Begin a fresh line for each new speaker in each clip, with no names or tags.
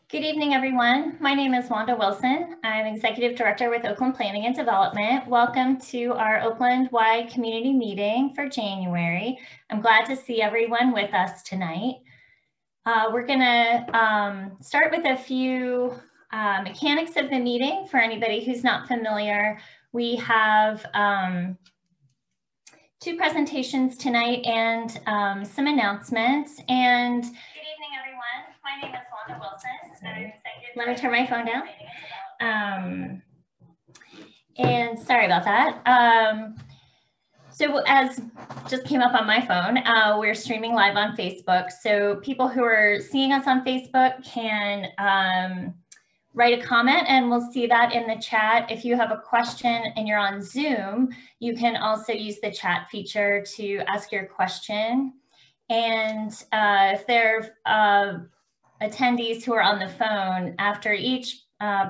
Good evening, everyone. My name is Wanda Wilson. I'm Executive Director with Oakland Planning and Development. Welcome to our Oakland-Wide community meeting for January. I'm glad to see everyone with us tonight. We're going to start with a few mechanics of the meeting for anybody who's not familiar. We have two presentations tonight and some announcements. And good evening, everyone. My name is Wanda Wilson. Let me turn my phone down. And sorry about that. So as just came up on my phone, we're streaming live on Facebook. So people who are seeing us on Facebook can write a comment and we'll see that in the chat. If you have a question and you're on Zoom, you can also use the chat feature to ask your question. And if there are attendees who are on the phone, after each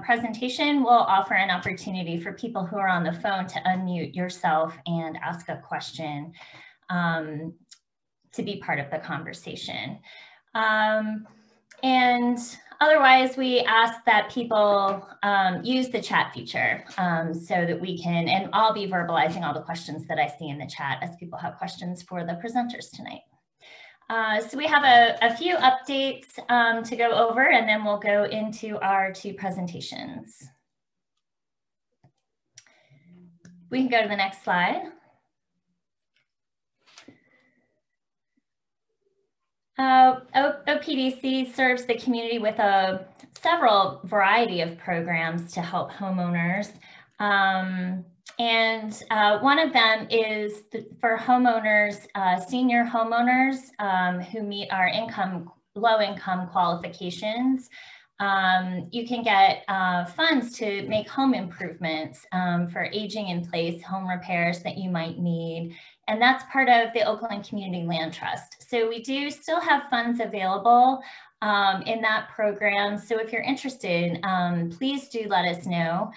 presentation, we'll offer an opportunity for people who are on the phone to unmute yourself and ask a question to be part of the conversation. And otherwise, we ask that people use the chat feature so that we can, and I'll be verbalizing all the questions that I see in the chat as people have questions for the presenters tonight. So we have a few updates to go over, and then we'll go into our two presentations. We can go to the next slide. OPDC serves the community with several variety of programs to help homeowners. And one of them is for homeowners, senior homeowners who meet our low income qualifications. You can get funds to make home improvements for aging in place, home repairs that you might need. And that's part of the Oakland Community Land Trust. So we do still have funds available in that program. So if you're interested, please do let us know.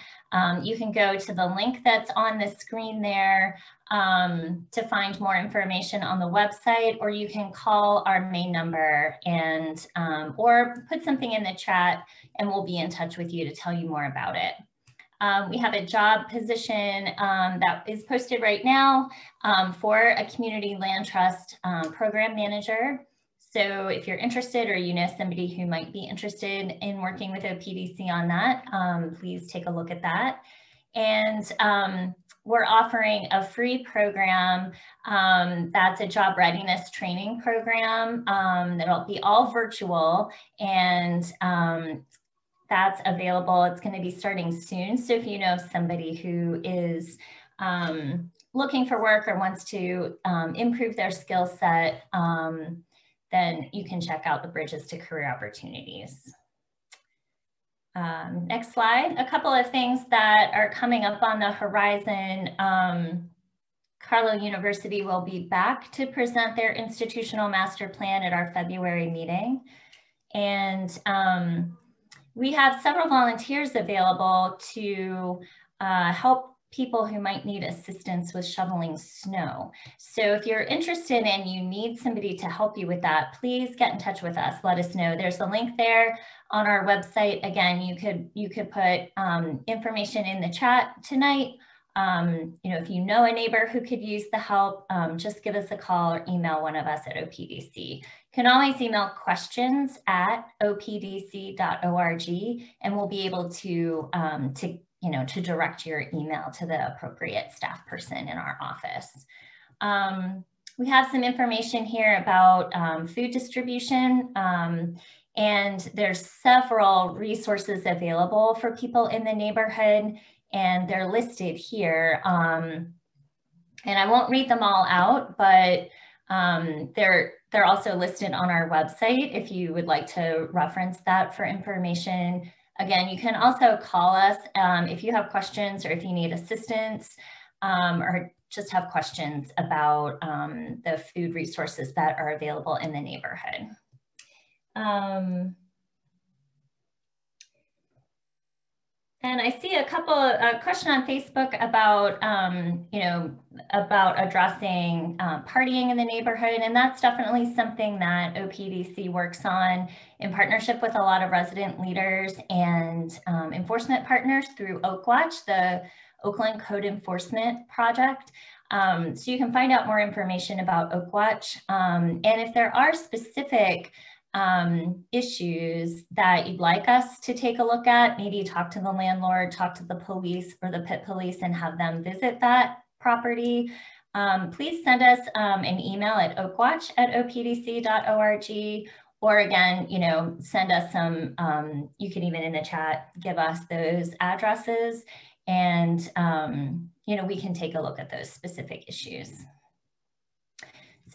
You can go to the link that's on the screen there to find more information on the website, or you can call our main number and or put something in the chat and we'll be in touch with you to tell you more about it. We have a job position that is posted right now for a community land trust program manager. So if you're interested or you know somebody who might be interested in working with OPDC on that, please take a look at that. And we're offering a free program that's a job readiness training program that'll be all virtual, and that's available. It's going to be starting soon. So if you know somebody who is looking for work or wants to improve their skill set, then you can check out the Bridges to Career Opportunities. Next slide. A couple of things that are coming up on the horizon. Carlow University will be back to present their institutional master plan at our February meeting. And we have several volunteers available to help people who might need assistance with shoveling snow. So if you're interested and you need somebody to help you with that, please get in touch with us. Let us know. There's a link there on our website. Again, you could put information in the chat tonight. You know, if you know a neighbor who could use the help, just give us a call or email one of us at OPDC. You can always email questions at opdc.org, and we'll be able to direct your email to the appropriate staff person in our office. We have some information here about food distribution, and there's several resources available for people in the neighborhood, and they're listed here. And I won't read them all out, but they're also listed on our website if you would like to reference that for information. Again, you can also call us if you have questions or if you need assistance or just have questions about the food resources that are available in the neighborhood. And I see a question on Facebook about, about addressing partying in the neighborhood. And that's definitely something that OPDC works on in partnership with a lot of resident leaders and enforcement partners through Oakwatch, the Oakland Code Enforcement Project. So you can find out more information about Oakwatch. And if there are specific issues that you'd like us to take a look at, maybe talk to the landlord, talk to the police or the Pitt Police and have them visit that property, please send us an email at oakwatch@opdc.org, or again, send us some, you can even in the chat, give us those addresses and, we can take a look at those specific issues.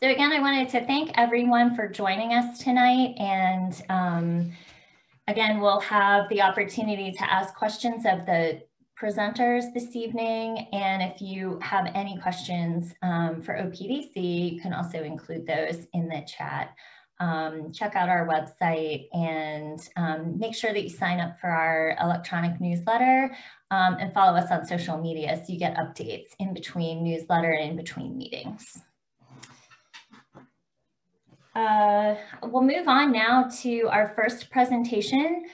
So again, I wanted to thank everyone for joining us tonight. And again, we'll have the opportunity to ask questions of the presenters this evening. And if you have any questions for OPDC, you can also include those in the chat. Check out our website and make sure that you sign up for our electronic newsletter and follow us on social media so you get updates in between newsletter and in between meetings. We'll move on now to our first presentation,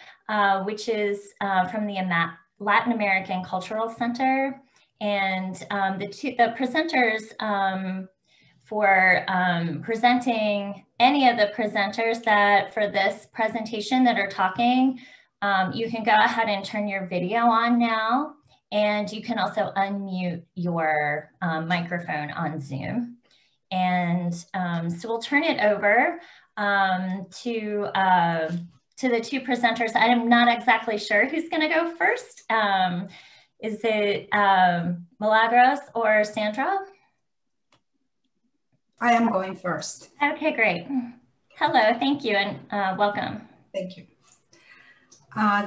which is from the Latin American Cultural Center. And the presenters for presenting any of the presenters that for this presentation that are talking, you can go ahead and turn your video on now. And you can also unmute your microphone on Zoom. And so we'll turn it over to the two presenters. I'm not exactly sure who's going to go first. Is it Milagros or Sandra?
I am going first.
Okay, great. Hello, thank you, and welcome.
Thank you.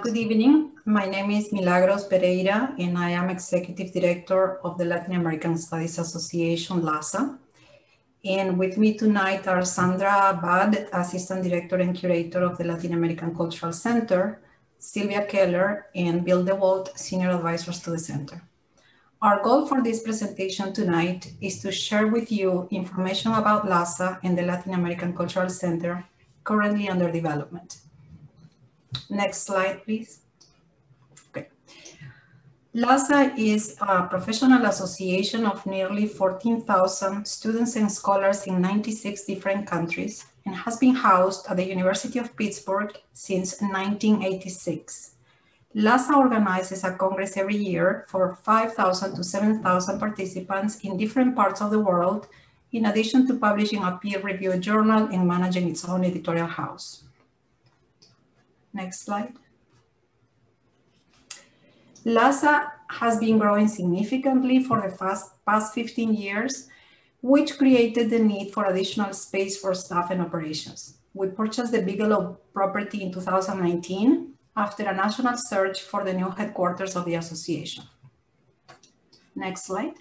Good evening. My name is Milagros Pereira, and I am Executive Director of the Latin American Studies Association, LASA. And with me tonight are Sandra Abad, Assistant Director and Curator of the Latin American Cultural Center, Sylvia Keller, and Bill DeWalt, Senior Advisors to the Center. Our goal for this presentation tonight is to share with you information about LASA and the Latin American Cultural Center currently under development. Next slide, please. Okay. LASA is a professional association of nearly 14,000 students and scholars in 96 different countries and has been housed at the University of Pittsburgh since 1986. LASA organizes a congress every year for 5,000 to 7,000 participants in different parts of the world, in addition to publishing a peer-reviewed journal and managing its own editorial house. Next slide. LASA has been growing significantly for the past 15 years, which created the need for additional space for staff and operations. We purchased the Bigelow property in 2019 after a national search for the new headquarters of the association. Next slide.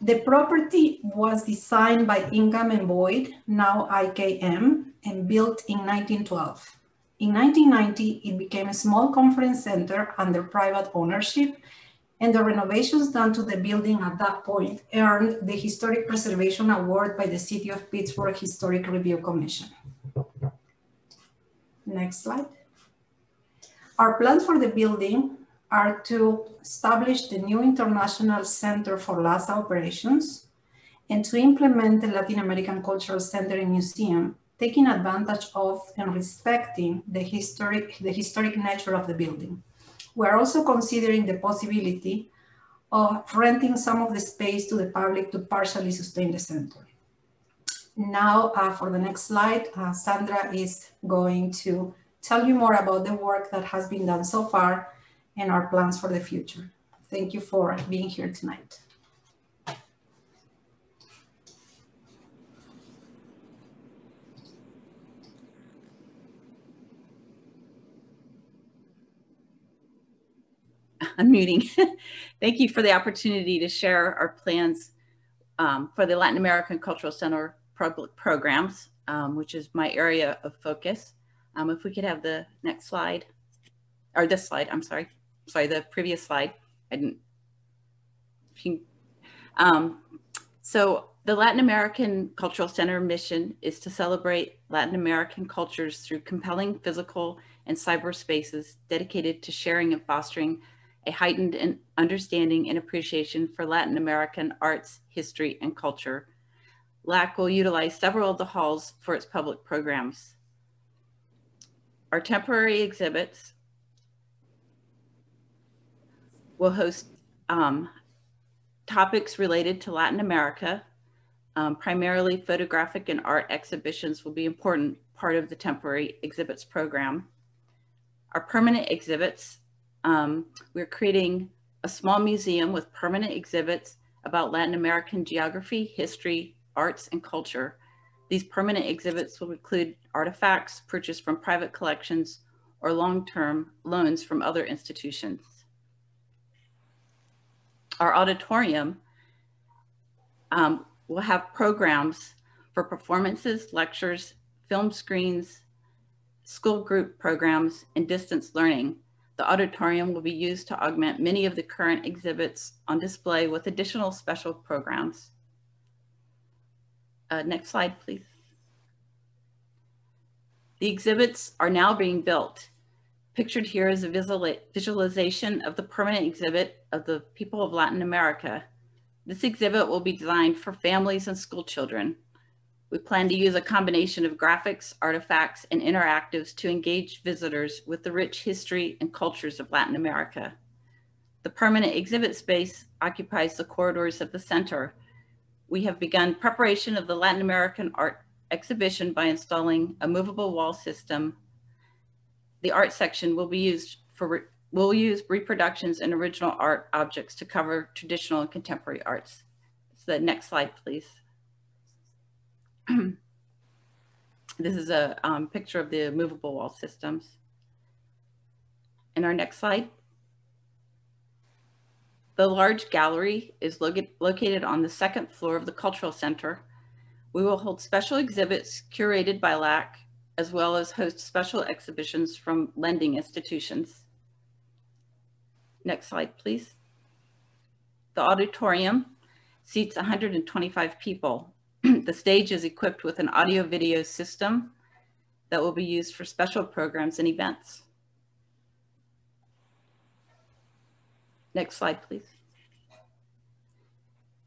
The property was designed by Ingham and Boyd, now IKM, and built in 1912. In 1990, it became a small conference center under private ownership, and the renovations done to the building at that point earned the Historic Preservation Award by the City of Pittsburgh Historic Review Commission. Next slide. Our plans for the building are to establish the new International Center for LASA operations and to implement the Latin American Cultural Center and Museum, taking advantage of and respecting the historic nature of the building. We're also considering the possibility of renting some of the space to the public to partially sustain the center. Now, for the next slide, Sandra is going to tell you more about the work that has been done so far and our plans for the future. Thank you for being here tonight.
Unmuting. Thank you for the opportunity to share our plans for the Latin American Cultural Center programs, which is my area of focus. If we could have the next slide, or this slide, I'm sorry, the previous slide. I didn't. So the Latin American Cultural Center mission is to celebrate Latin American cultures through compelling physical and cyber spaces dedicated to sharing and fostering a heightened understanding and appreciation for Latin American arts, history, and culture. LAC will utilize several of the halls for its public programs. Our temporary exhibits will host topics related to Latin America. Primarily photographic and art exhibitions will be an important part of the temporary exhibits program. Our permanent exhibits, we're creating a small museum with permanent exhibits about Latin American geography, history, arts, and culture. These permanent exhibits will include artifacts purchased from private collections or long-term loans from other institutions. Our auditorium will have programs for performances, lectures, film screens, school group programs, and distance learning. The auditorium will be used to augment many of the current exhibits on display with additional special programs. Next slide, please. The exhibits are now being built. Pictured here is a visualization of the permanent exhibit of the people of Latin America. This exhibit will be designed for families and school children. We plan to use a combination of graphics, artifacts, and interactives to engage visitors with the rich history and cultures of Latin America. The permanent exhibit space occupies the corridors of the center. We have begun preparation of the Latin American art exhibition by installing a movable wall system. The art section will use reproductions and original art objects to cover traditional and contemporary arts. So the next slide, please. This is a picture of the movable wall systems. And our next slide. The large gallery is located on the second floor of the Cultural Center. We will hold special exhibits curated by LAC, as well as host special exhibitions from lending institutions. Next slide, please. The auditorium seats 125 people. The stage is equipped with an audio-video system that will be used for special programs and events. Next slide, please.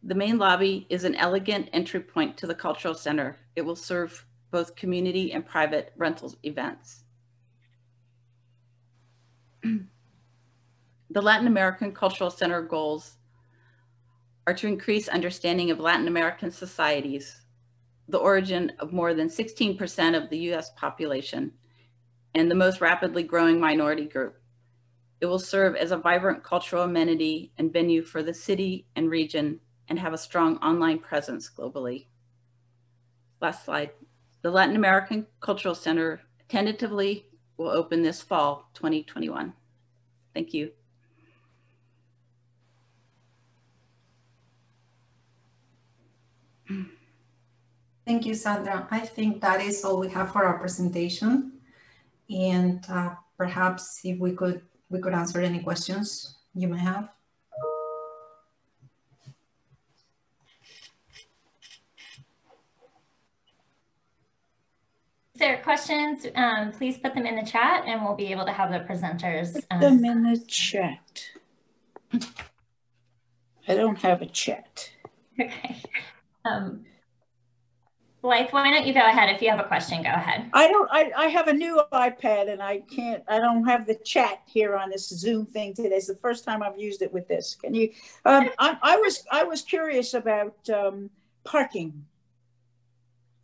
The main lobby is an elegant entry point to the Cultural Center. It will serve both community and private rentals events. The Latin American Cultural Center goals are to increase understanding of Latin American societies, the origin of more than 16% of the US population, and the most rapidly growing minority group. It will serve as a vibrant cultural amenity and venue for the city and region and have a strong online presence globally. Last slide. The Latin American Cultural Center tentatively will open this fall, 2021. Thank you.
Thank you, Sandra. I think that is all we have for our presentation. And perhaps if we could answer any questions you may have.
If there are questions, please put them in the chat and we'll be able to have the presenters.
Put them in the chat. I don't have a chat.
Okay. Blythe, why don't you go ahead? If you have a question, go ahead.
I have a new iPad and I don't have the chat here on this Zoom thing today. It's the first time I've used it with this. Can you, I was curious about parking.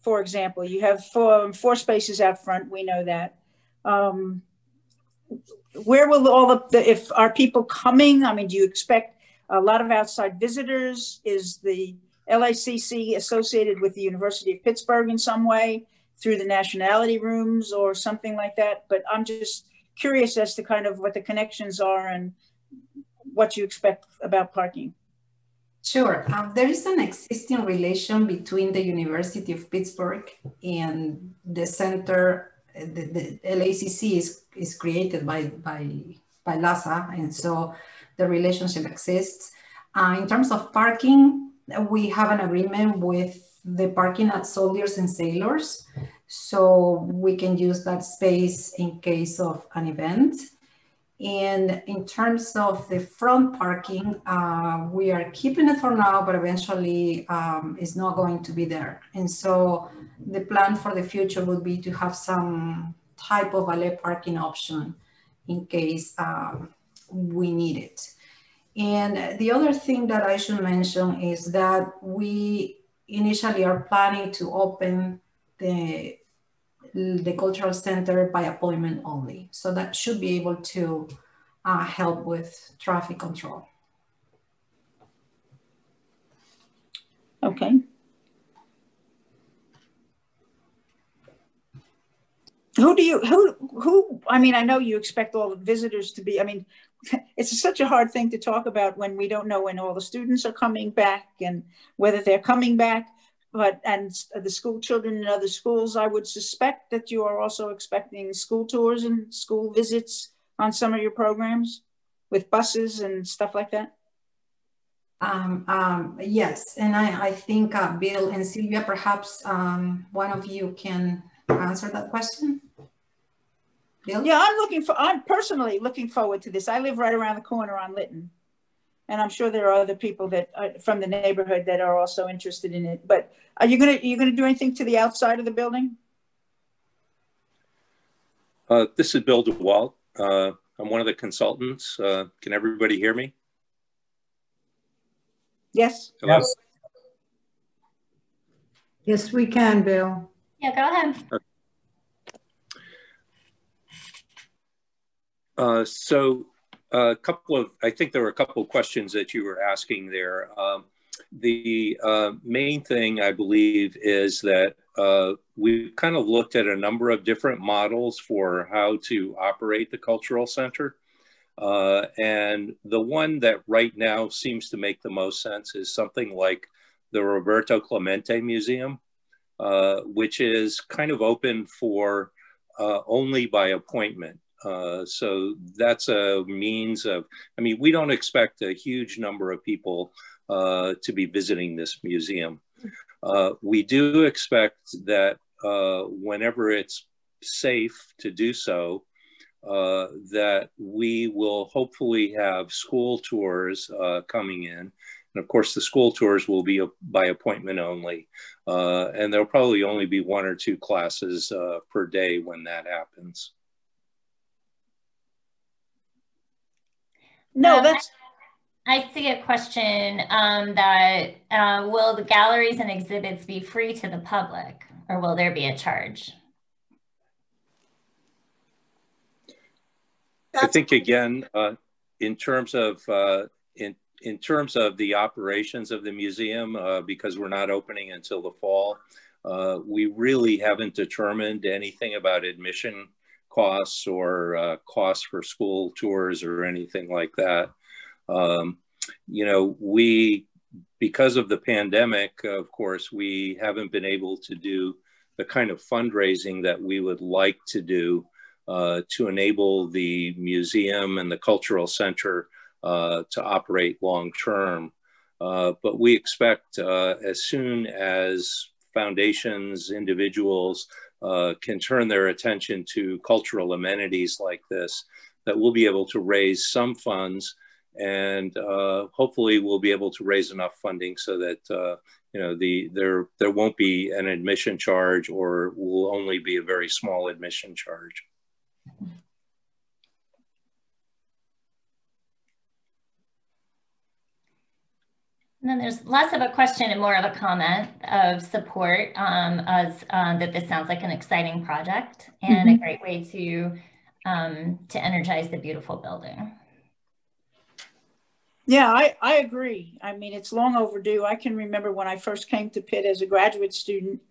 For example, you have four spaces out front. We know that. Where will all if are people coming? I mean, do you expect a lot of outside visitors? Is the LACC associated with the University of Pittsburgh in some way through the nationality rooms or something like that? But I'm just curious as to kind of what the connections are and what you expect about parking.
Sure. There is an existing relation between the University of Pittsburgh and the center the LACC is created by LASA, and so the relationship exists. In terms of parking, we have an agreement with the parking at Soldiers and Sailors, so we can use that space in case of an event. And in terms of the front parking, we are keeping it for now, but eventually it's not going to be there. And so the plan for the future would be to have some type of valet parking option in case we need it. And the other thing that I should mention is that we initially are planning to open the cultural center by appointment only. So that should be able to help with traffic control.
Okay. Who, I mean, I know you expect all the visitors to be, I mean, it's such a hard thing to talk about when we don't know when all the students are coming back and whether they're coming back, and the school children in other schools. I would suspect that you are also expecting school tours and school visits on some of your programs with buses and stuff like that.
Yes, and I think Bill and Sylvia, perhaps one of you can answer that question. Bill?
Yeah, I'm personally looking forward to this. I live right around the corner on Lytton, and I'm sure there are other people that from the neighborhood that are also interested in it. But are you gonna do anything to the outside of the building?
This is Bill DeWalt. I'm one of the consultants. Can everybody hear me?
Yes.
Hello?
Yes. Yes, we can, Bill.
Yeah, go ahead.
So I think there were a couple of questions that you were asking there. The main thing I believe is that we've kind of looked at a number of different models for how to operate the cultural center. And the one that right now seems to make the most sense is something like the Roberto Clemente Museum, which is kind of open for only by appointment. So that's a means of, I mean, we don't expect a huge number of people to be visiting this museum. We do expect that whenever it's safe to do so, that we will hopefully have school tours coming in. And of course, the school tours will be by appointment only. And there'll probably only be 1 or 2 classes per day when that happens.
No, that's...
I see a question that will the galleries and exhibits be free to the public, or will there be a charge?
I think again, in terms of in terms of the operations of the museum, because we're not opening until the fall, we really haven't determined anything about admission costs or costs for school tours or anything like that. You know, because of the pandemic, of course, we haven't been able to do the kind of fundraising that we would like to do to enable the museum and the cultural center to operate long term. But we expect as soon as foundations, individuals can turn their attention to cultural amenities like this, that we'll be able to raise some funds, and hopefully we'll be able to raise enough funding so that you know, there won't be an admission charge, or will only be a very small admission charge.
And then there's less of a question and more of a comment of support that this sounds like an exciting project and a great way to energize the beautiful building.
Yeah, I agree. I mean, it's long overdue. I can remember when I first came to Pitt as a graduate student,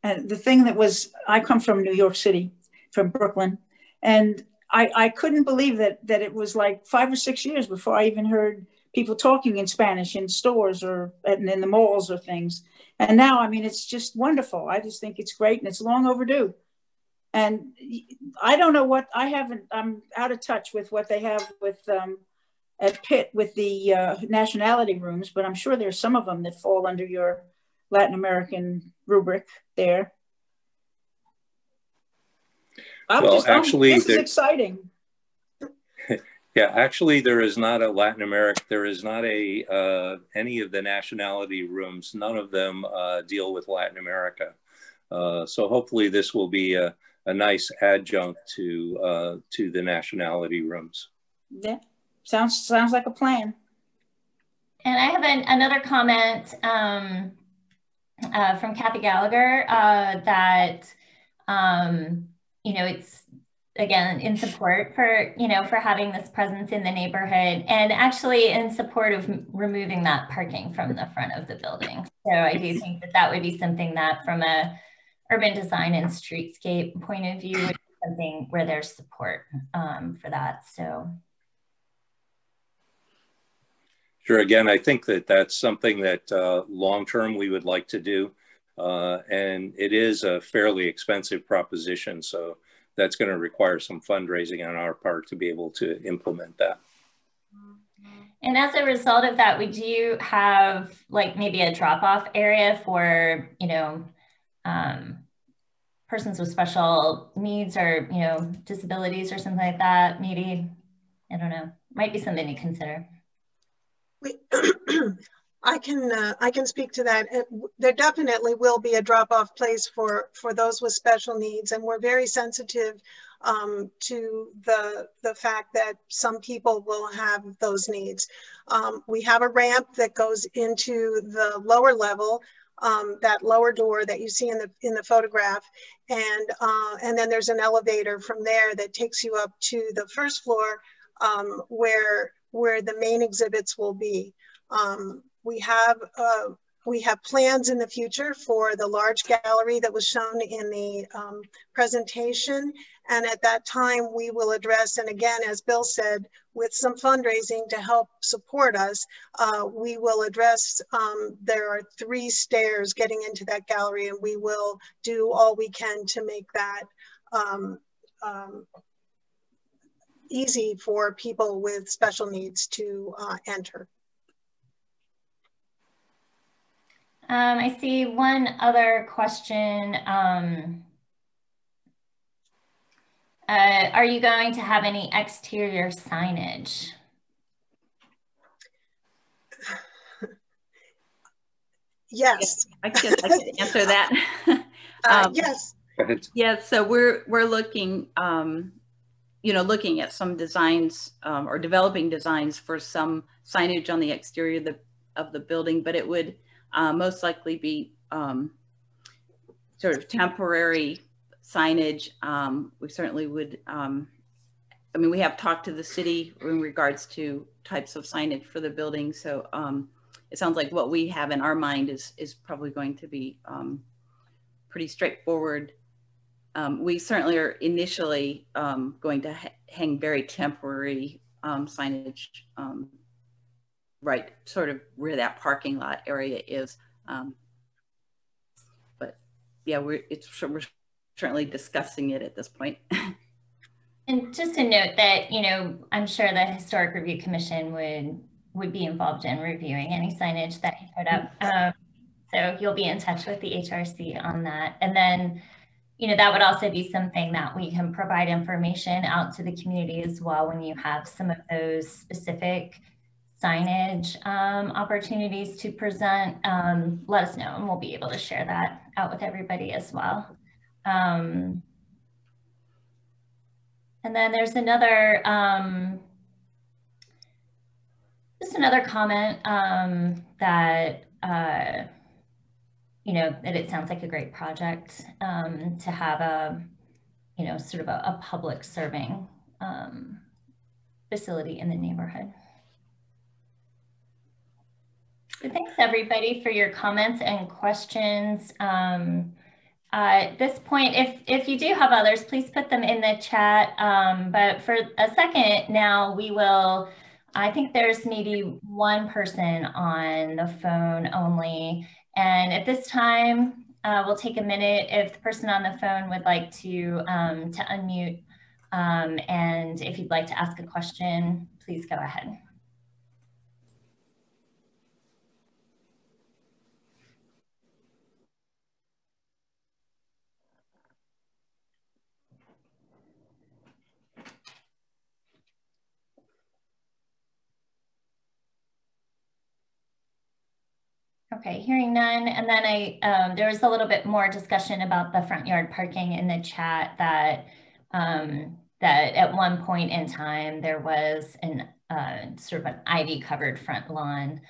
and the thing that was, I come from New York City, from Brooklyn, and I couldn't believe that it was like 5 or 6 years before I even heard people talking in Spanish in stores or in the malls or things. And now, I mean, it's just wonderful. I just think it's great, and it's long overdue. And I don't know what, I'm out of touch with what they have with at Pitt with the nationality rooms, but I'm sure there's some of them that fall under your Latin American rubric there. This is exciting.
Yeah, actually, there is not a Latin America. There is not a any of the nationality rooms. None of them deal with Latin America. So hopefully, this will be a nice adjunct to the nationality rooms.
Yeah, sounds like a plan.
And I have another comment from Kathy Gallagher that you know, it's again in support for for having this presence in the neighborhood, and actually in support of removing that parking from the front of the building. So I do think that that would be something that, from a urban design and streetscape point of view, would be something where there's support for that. So.
Sure. Again, I think that that's something that long-term we would like to do. And it is a fairly expensive proposition. So that's going to require some fundraising on our part to be able to implement that.
And as a result of that, would you have like maybe a drop-off area for, persons with special needs or, disabilities or something like that? Maybe, I don't know, might be something to consider.
I can speak to that. There definitely will be a drop-off place for those with special needs, and we're very sensitive to the fact that some people will have those needs. We have a ramp that goes into the lower level, that lower door that you see in the photograph, and then there's an elevator from there that takes you up to the first floor, where the main exhibits will be. We have plans in the future for the large gallery that was shown in the presentation. And at that time, we will address, and again, as Bill said, with some fundraising to help support us, we will address, there are 3 stairs getting into that gallery, and we will do all we can to make that easy for people with special needs to enter.
I see one other question. Are you going to have any exterior signage?
Yes.
I can answer that.
Yes.
Yeah, so we're looking, looking at some designs or developing designs for some signage on the exterior of the building, but it would most likely be sort of temporary signage. We certainly would, we have talked to the city in regards to types of signage for the building. So it sounds like what we have in our mind is probably going to be pretty straightforward. We certainly are initially going to hang very temporary signage right sort of where that parking lot area is. But yeah, we're certainly discussing it at this point.
And just to note that, I'm sure the Historic Review Commission would be involved in reviewing any signage that you put up. So you'll be in touch with the HRC on that. And then, that would also be something that we can provide information out to the community as well when you have some of those specific signage opportunities to present. Let us know and we'll be able to share that out with everybody as well. And then there's another, just another comment that, that it sounds like a great project to have a, sort of a public serving facility in the neighborhood. So thanks everybody for your comments and questions. At this point, if you do have others, please put them in the chat. But for a second now, we will, I think there's maybe one person on the phone only. And at this time, we'll take a minute if the person on the phone would like to unmute. And if you'd like to ask a question, please go ahead. Okay, hearing none. And then there was a little bit more discussion about the front yard parking in the chat that that at one point in time there was an sort of an ivy covered front lawn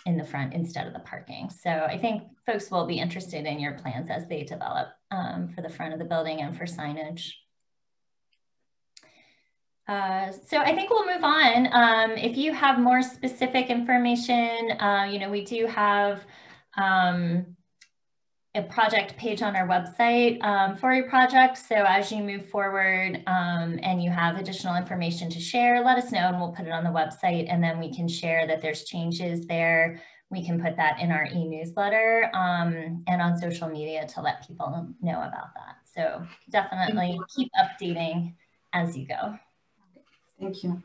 in the front instead of the parking. So I think folks will be interested in your plans as they develop for the front of the building and for signage. So I think we'll move on. If you have more specific information, you know, we do have a project page on our website for your project. So as you move forward and you have additional information to share, let us know and we'll put it on the website, and then we can share that there's changes there. We can put that in our e-newsletter and on social media to let people know about that. So definitely keep updating as you go.
Thank you.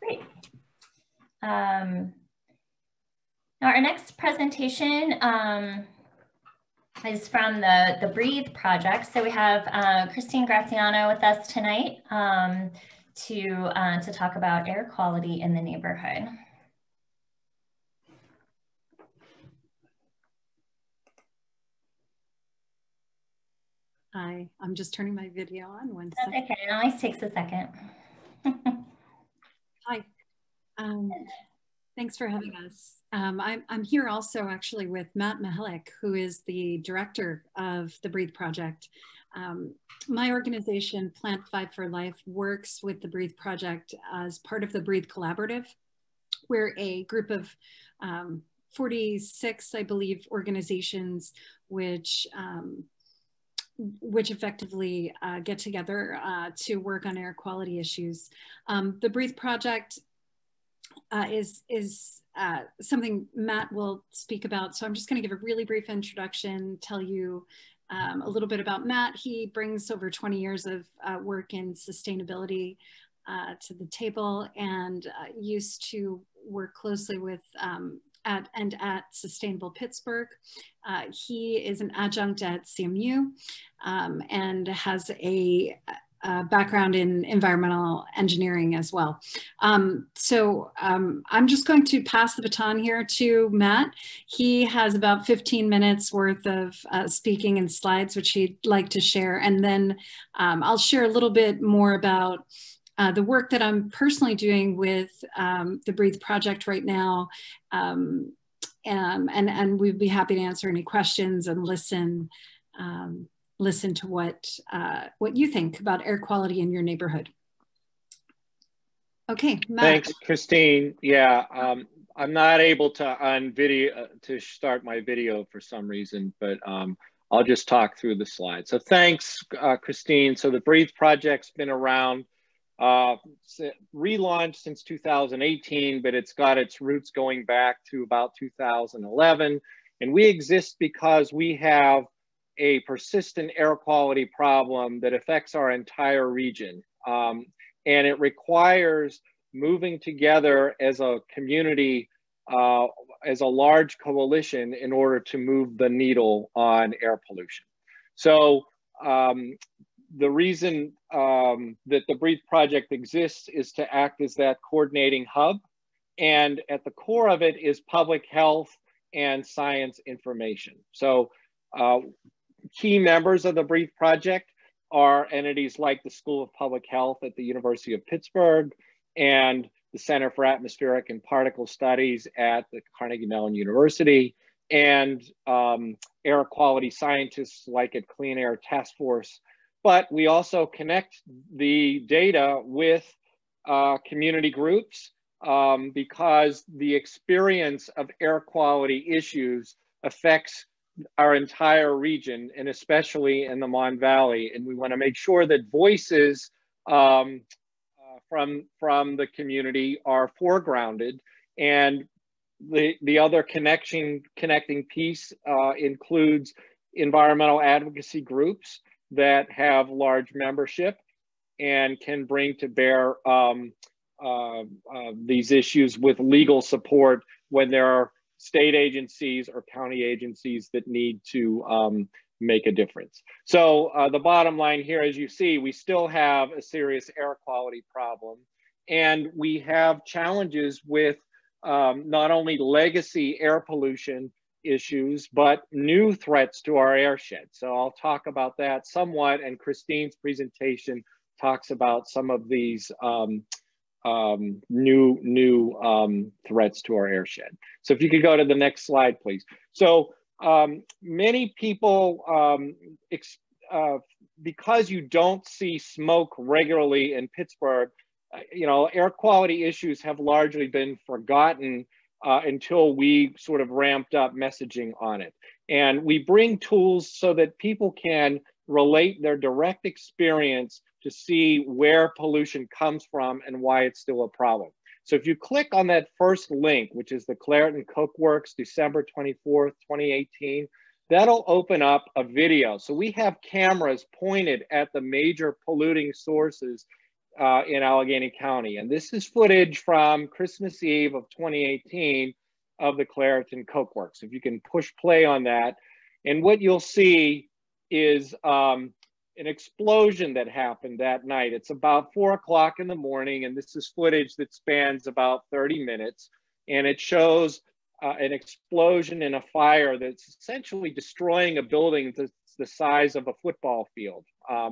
Great. Now our next presentation is from the Breathe project. So we have Christine Graziano with us tonight to talk about air quality in the neighborhood.
Hi, I'm just turning my video on. One
second. That's okay, it always takes a second.
Hi, thanks for having us. I'm here also actually with Matt Mihalik, who is the director of the Breathe Project. My organization, Plant 5 for Life, works with the Breathe Project as part of the Breathe Collaborative. We're a group of 46, I believe, organizations which effectively get together to work on air quality issues. The Breathe Project is something Matt will speak about. So I'm just going to give a really brief introduction, tell you a little bit about Matt. He brings over 20 years of work in sustainability to the table, and used to work closely with at Sustainable Pittsburgh. He is an adjunct at CMU and has a background in environmental engineering as well. I'm just going to pass the baton here to Matt. He has about 15 minutes worth of speaking and slides, which he'd like to share. And then I'll share a little bit more about the work that I'm personally doing with the Breathe Project right now. And we'd be happy to answer any questions and listen to what you think about air quality in your neighborhood. Okay, Matt.
Thanks, Christine. Yeah, I'm not able to to start my video for some reason, but I'll just talk through the slides. So thanks, Christine. So the Breathe Project's been around, relaunched since 2018, but it's got its roots going back to about 2011. And we exist because we have a persistent air quality problem that affects our entire region. And it requires moving together as a community, as a large coalition, in order to move the needle on air pollution. So the reason that the Breathe Project exists is to act as that coordinating hub. And at the core of it is public health and science information. So key members of the Breathe Project are entities like the School of Public Health at the University of Pittsburgh and the Center for Atmospheric and Particle Studies at the Carnegie Mellon University, and air quality scientists like at Clean Air Task Force. But we also connect the data with community groups because the experience of air quality issues affects our entire region, and especially in the Mon Valley. And we want to make sure that voices from the community are foregrounded. And The other connecting piece includes environmental advocacy groups that have large membership and can bring to bear these issues with legal support when there are state agencies or county agencies that need to make a difference. So the bottom line here, as you see, we still have a serious air quality problem, and we have challenges with not only legacy air pollution issues, but new threats to our airshed. So I'll talk about that somewhat, and Christine's presentation talks about some of these new threats to our airshed. So if you could go to the next slide, please. So many people, because you don't see smoke regularly in Pittsburgh, you know, air quality issues have largely been forgotten until we sort of ramped up messaging on it. And we bring tools so that people can relate their direct experience to see where pollution comes from and why it's still a problem. So if you click on that first link, which is the Claret and Coke Works, December 24th, 2018, that'll open up a video. So we have cameras pointed at the major polluting sources in Allegheny County. And this is footage from Christmas Eve of 2018 of the Claret and Coke Works. If you can push play on that. And what you'll see is an explosion that happened that night. It's about 4 o'clock in the morning, and this is footage that spans about 30 minutes. And it shows an explosion in a fire that's essentially destroying a building that's the size of a football field,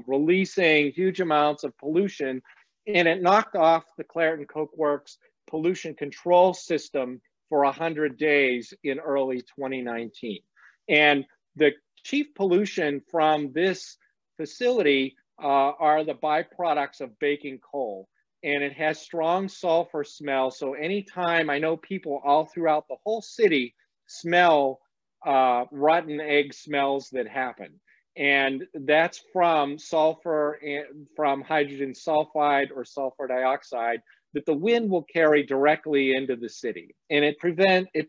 releasing huge amounts of pollution. And it knocked off the Claret and Coke Works pollution control system for 100 days in early 2019. And the chief pollution from this facility are the byproducts of baking coal. And it has strong sulfur smell. So anytime, I know people all throughout the whole city smell rotten egg smells that happen. And that's from sulfur and from hydrogen sulfide or sulfur dioxide that the wind will carry directly into the city. And it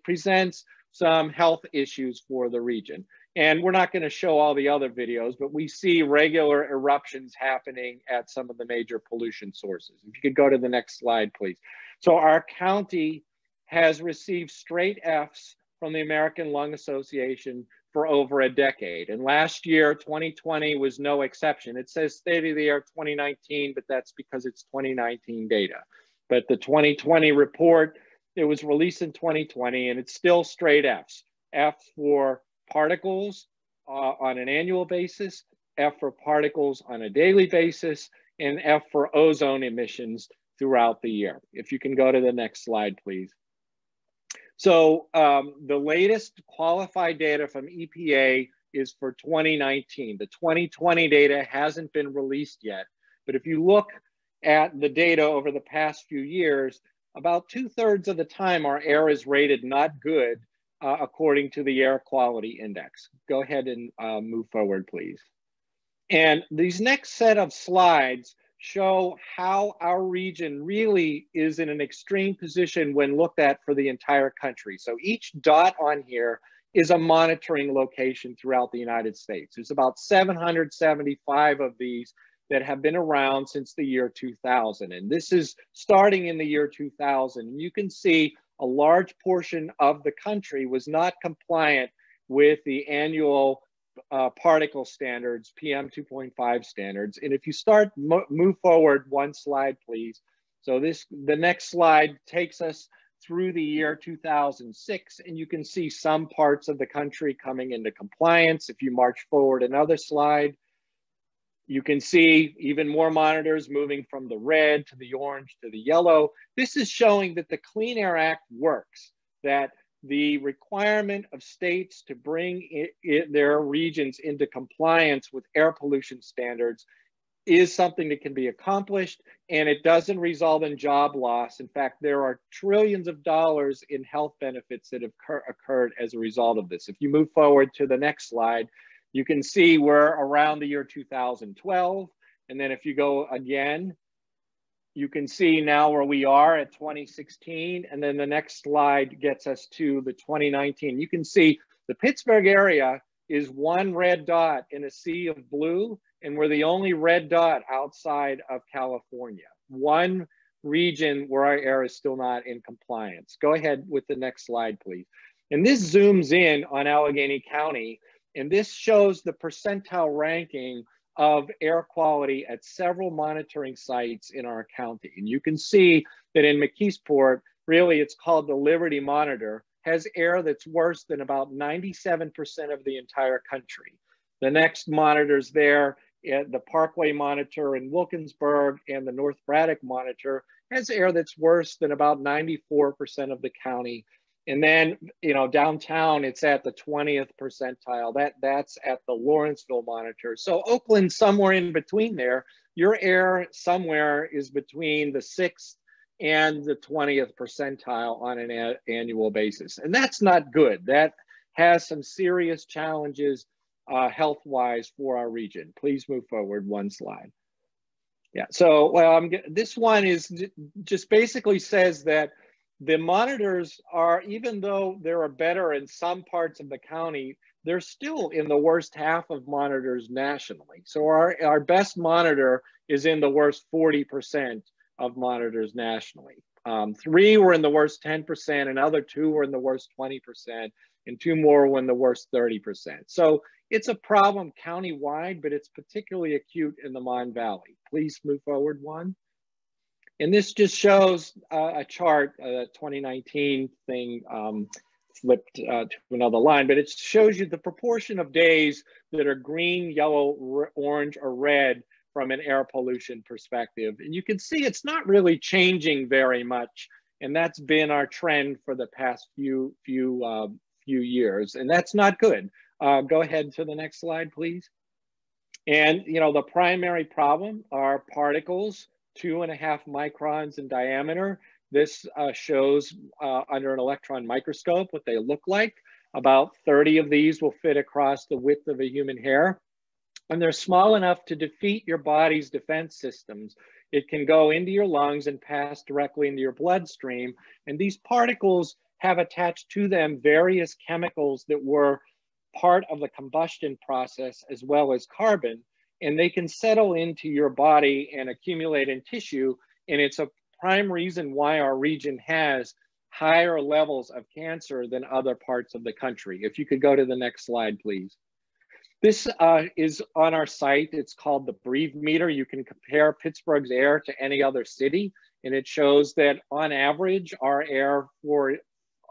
presents some health issues for the region. And we're not going to show all the other videos, but we see regular eruptions happening at some of the major pollution sources. If you could go to the next slide, please. So our county has received straight Fs from the American Lung Association for over a decade. And last year, 2020 was no exception. It says state of the art 2019, but that's because it's 2019 data. But the 2020 report, it was released in 2020, and it's still straight Fs. F for particles on an annual basis, F for particles on a daily basis, and F for ozone emissions throughout the year. If you can go to the next slide, please. So the latest qualified data from EPA is for 2019. The 2020 data hasn't been released yet, but if you look at the data over the past few years, about 2/3 of the time our air is rated not good according to the Air Quality Index. Go ahead and move forward, please. And these next set of slides show how our region really is in an extreme position when looked at for the entire country. So each dot on here is a monitoring location throughout the United States. There's about 775 of these that have been around since the year 2000. And this is starting in the year 2000. And you can see a large portion of the country was not compliant with the annual particle standards, PM 2.5 standards. And if you start, move forward one slide, please. So the next slide takes us through the year 2006, and you can see some parts of the country coming into compliance. If you march forward another slide, you can see even more monitors moving from the red to the orange to the yellow. This is showing that the Clean Air Act works, that the requirement of states to bring their regions into compliance with air pollution standards is something that can be accomplished, and it doesn't result in job loss. In fact, there are trillions of dollars in health benefits that have occurred as a result of this. If you move forward to the next slide, you can see we're around the year 2012. And then if you go again, You can see now where we are at 2016, and then the next slide gets us to the 2019. You can see the Pittsburgh area is one red dot in a sea of blue, and we're the only red dot outside of California. One region where our air is still not in compliance. Go ahead with the next slide, please. And this zooms in on Allegheny County, and this shows the percentile ranking of air quality at several monitoring sites in our county. And you can see that in McKeesport, really it's called the Liberty Monitor, has air that's worse than about 97% of the entire country. The next monitors there, the Parkway Monitor in Wilkinsburg and the North Braddock Monitor, has air that's worse than about 94% of the county. And then, you know, downtown, it's at the 20th percentile. That's at the Lawrenceville Monitor. So Oakland, somewhere in between there, your air somewhere is between the 6th and the 20th percentile on an annual basis. And that's not good. That has some serious challenges health-wise for our region. Please move forward one slide. Yeah, so well, this one is just basically says that the monitors are, even though they are better in some parts of the county, they're still in the worst half of monitors nationally. So our best monitor is in the worst 40% of monitors nationally. 3 were in the worst 10%, another 2 were in the worst 20%, and 2 more were in the worst 30%. So it's a problem countywide, but it's particularly acute in the Mon Valley. Please move forward one. And this just shows a chart, a 2019 thing flipped to another line, but it shows you the proportion of days that are green, yellow, orange, or red from an air pollution perspective. And you can see it's not really changing very much. And that's been our trend for the past few years. And that's not good. Go ahead to the next slide, please. And, you know, the primary problem are particles, 2.5 microns in diameter. This shows under an electron microscope what they look like. About 30 of these will fit across the width of a human hair. And they're small enough to defeat your body's defense systems. It can go into your lungs and pass directly into your bloodstream. And these particles have attached to them various chemicals that were part of the combustion process, as well as carbon. And they can settle into your body and accumulate in tissue. And it's a prime reason why our region has higher levels of cancer than other parts of the country. If you could go to the next slide, please. This is on our site. It's called the Breathe Meter. You can compare Pittsburgh's air to any other city. And it shows that on average, our air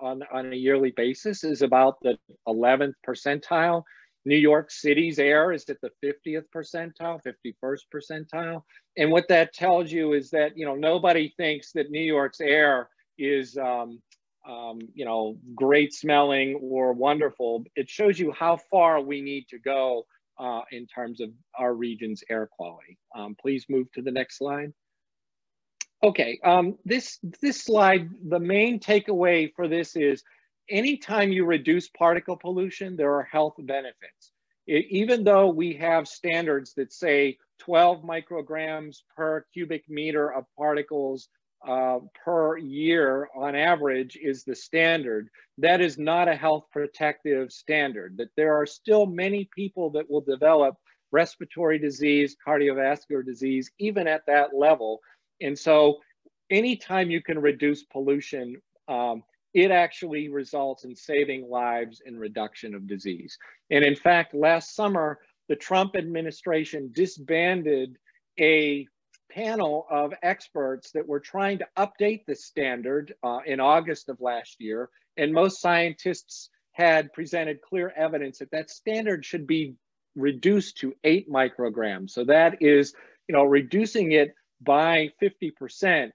on a yearly basis is about the 11th percentile. New York City's air is at the 50th percentile, 51st percentile. And what that tells you is that, you know, nobody thinks that New York's air is, you know, great smelling or wonderful. It shows you how far we need to go in terms of our region's air quality. Please move to the next slide. Okay, this slide, the main takeaway for this is, anytime you reduce particle pollution, there are health benefits. Even though we have standards that say 12 micrograms per cubic meter of particles per year on average is the standard, that is not a health protective standard. That there are still many people that will develop respiratory disease, cardiovascular disease, even at that level. And so anytime you can reduce pollution, it actually results in saving lives and reduction of disease. And in fact, last summer, the Trump administration disbanded a panel of experts that were trying to update the standard in August of last year. And most scientists had presented clear evidence that that standard should be reduced to 8 micrograms. So that is, you know, reducing it by 50%.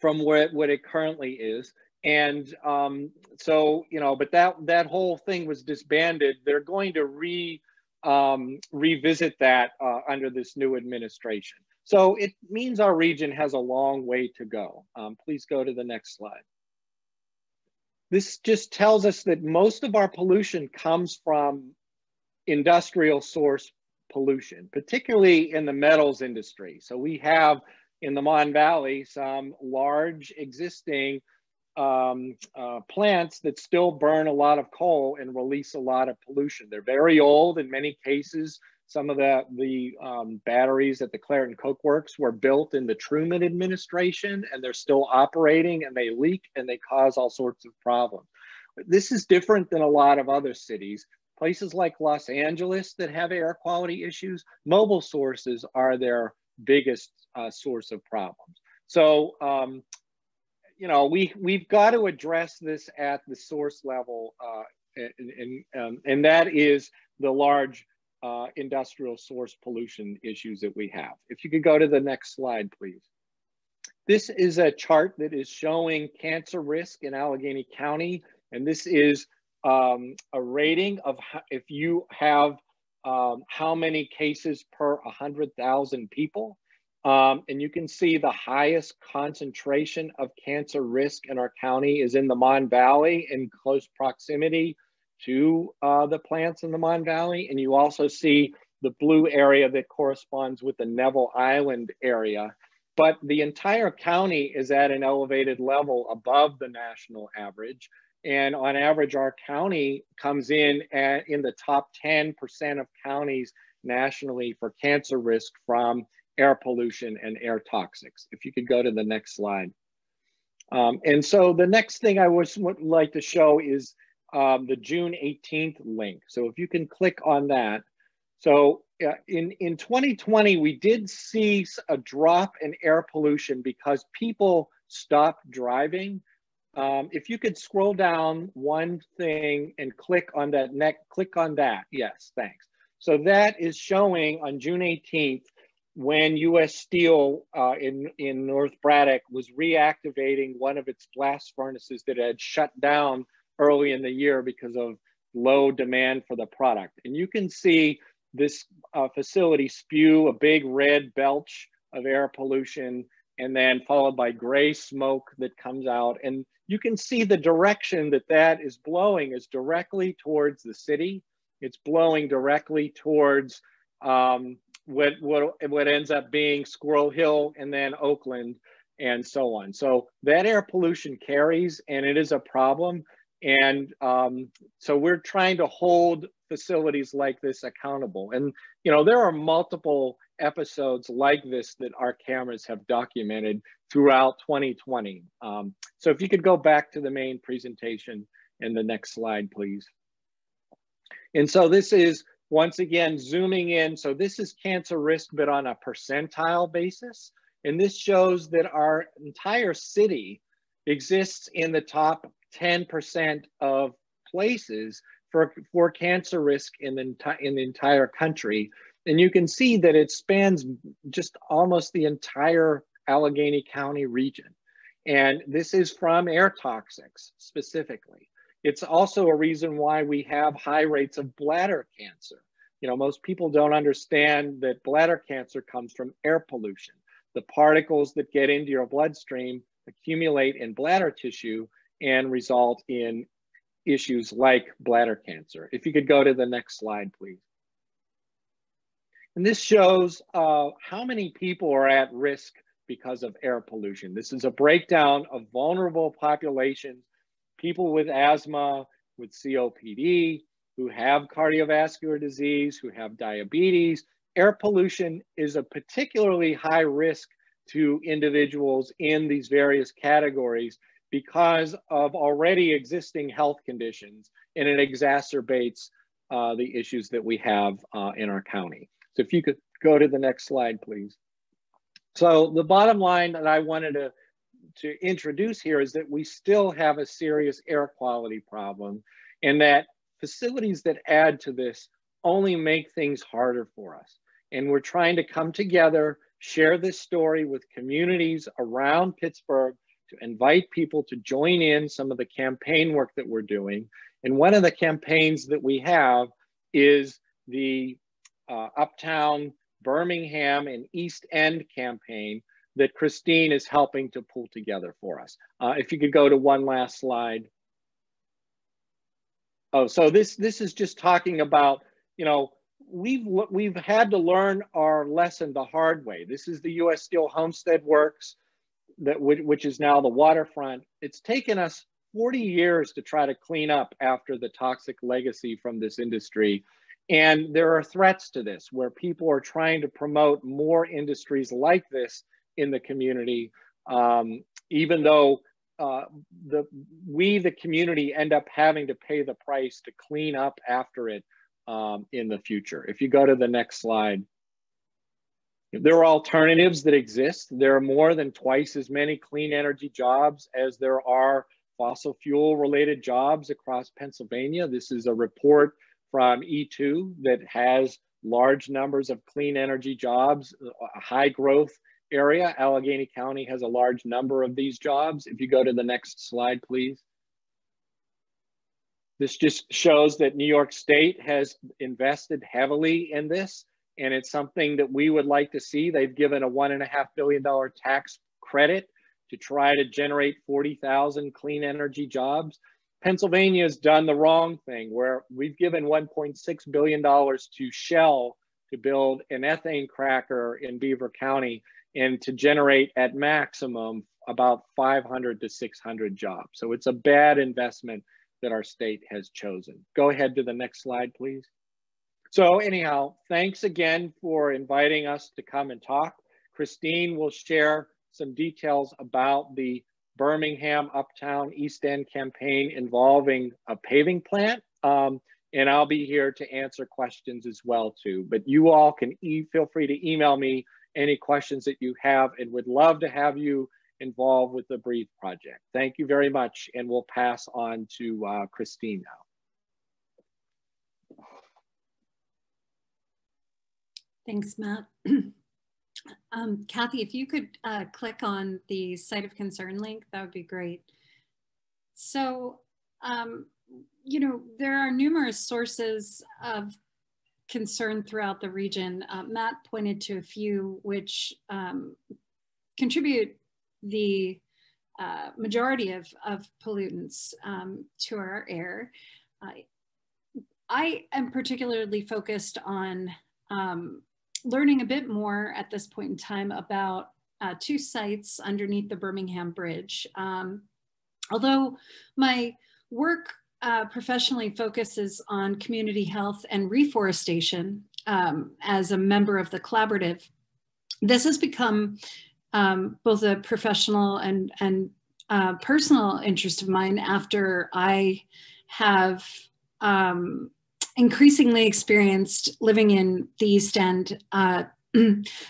From what it currently is. And so, you know, but that whole thing was disbanded. They're going to revisit that under this new administration. So it means our region has a long way to go. Please go to the next slide. This just tells us that most of our pollution comes from industrial source pollution, particularly in the metals industry. So we have in the Mon Valley some large existing plants that still burn a lot of coal and release a lot of pollution. They're very old in many cases. Some of the batteries at the Clairton Coke Works were built in the Truman administration, and they're still operating, and they leak and they cause all sorts of problems. This is different than a lot of other cities. Places like Los Angeles that have air quality issues, mobile sources are their biggest source of problems. So, you know, we've got to address this at the source level, and that is the large industrial source pollution issues that we have. If you could go to the next slide, please. This is a chart that is showing cancer risk in Allegheny County, and this is a rating of if you have how many cases per 100,000 people. And you can see the highest concentration of cancer risk in our county is in the Mon Valley in close proximity to the plants in the Mon Valley. And you also see the blue area that corresponds with the Neville Island area. But the entire county is at an elevated level above the national average. And on average, our county comes in the top 10% of counties nationally for cancer risk from air pollution and air toxics. If you could go to the next slide. And so the next thing I would like to show is the June 18th link. So if you can click on that. So in 2020, we did see a drop in air pollution because people stopped driving. If you could scroll down one thing and click on that click on that. Yes, thanks. So that is showing on June 18th when U.S. Steel in North Braddock was reactivating one of its blast furnaces that had shut down early in the year because of low demand for the product. And you can see this facility spew a big red belch of air pollution, and then followed by gray smoke that comes out. And you can see the direction that that is blowing is directly towards the city. It's blowing directly towards what ends up being Squirrel Hill and then Oakland and so on. So that air pollution carries, and it is a problem. And so we're trying to hold facilities like this accountable. And, you know, there are multiple episodes like this that our cameras have documented throughout 2020. So if you could go back to the main presentation and the next slide, please. And so this is, once again, zooming in. So this is cancer risk, but on a percentile basis. And this shows that our entire city exists in the top 10% of places for cancer risk in the entire country. And you can see that it spans just almost the entire Allegheny County region. And this is from air toxics specifically. It's also a reason why we have high rates of bladder cancer. You know, most people don't understand that bladder cancer comes from air pollution. The particles that get into your bloodstream accumulate in bladder tissue and result in issues like bladder cancer. If you could go to the next slide, please. And this shows how many people are at risk because of air pollution. This is a breakdown of vulnerable populations, people with asthma, with COPD, who have cardiovascular disease, who have diabetes. Air pollution is a particularly high risk to individuals in these various categories because of already existing health conditions, and it exacerbates the issues that we have in our county. So if you could go to the next slide, please. So the bottom line that I wanted to introduce here is that we still have a serious air quality problem, and that facilities that add to this only make things harder for us. And we're trying to come together, share this story with communities around Pittsburgh, to invite people to join in some of the campaign work that we're doing. And one of the campaigns that we have is the Uptown, Birmingham, and East End campaign that Christine is helping to pull together for us. If you could go to one last slide. Oh, so this is just talking about, you know, we've had to learn our lesson the hard way. This is the U.S. Steel Homestead Works, which is now the waterfront. It's taken us 40 years to try to clean up after the toxic legacy from this industry. And there are threats to this where people are trying to promote more industries like this in the community, even though the community end up having to pay the price to clean up after it in the future. If you go to the next slide. There are alternatives that exist. There are more than twice as many clean energy jobs as there are fossil fuel related jobs across Pennsylvania. This is a report from E2 that has large numbers of clean energy jobs, a high growth area. Allegheny County has a large number of these jobs. If you go to the next slide, please. This just shows that New York State has invested heavily in this, and it's something that we would like to see. They've given a $1.5 billion tax credit to try to generate 40,000 clean energy jobs. Pennsylvania has done the wrong thing where we've given $1.6 billion to Shell to build an ethane cracker in Beaver County and to generate at maximum about 500 to 600 jobs. So it's a bad investment that our state has chosen. Go ahead to the next slide, please. So anyhow, thanks again for inviting us to come and talk. Christine will share some details about the Birmingham Uptown East End campaign involving a paving plant. And I'll be here to answer questions as well too. But you all can feel free to email me any questions that you have, and would love to have you involved with the Breathe project. Thank you very much. And we'll pass on to Christine now.
Thanks, Matt. Kathy, if you could click on the site of concern link, that would be great. So, you know, there are numerous sources of concern throughout the region. Matt pointed to a few which contribute the majority of pollutants to our air. I am particularly focused on learning a bit more at this point in time about two sites underneath the Birmingham Bridge. Although my work professionally focuses on community health and reforestation as a member of the collaborative, this has become both a professional and personal interest of mine after I have increasingly experienced living in the East End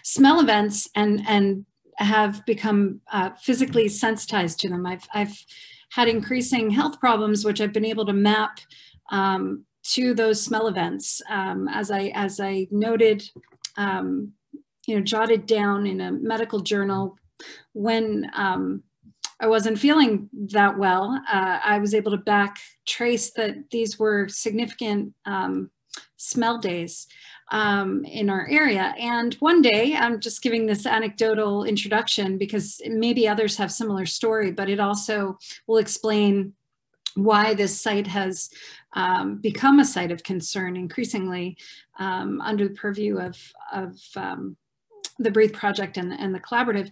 smell events and have become physically sensitized to them. I've had increasing health problems, which I've been able to map to those smell events. As I noted, you know, jotted down in a medical journal when I wasn't feeling that well, I was able to trace that these were significant smell days in our area. And one day, I'm just giving this anecdotal introduction because maybe others have similar story, but it also will explain why this site has become a site of concern increasingly under the purview of the Breathe Project and the collaborative.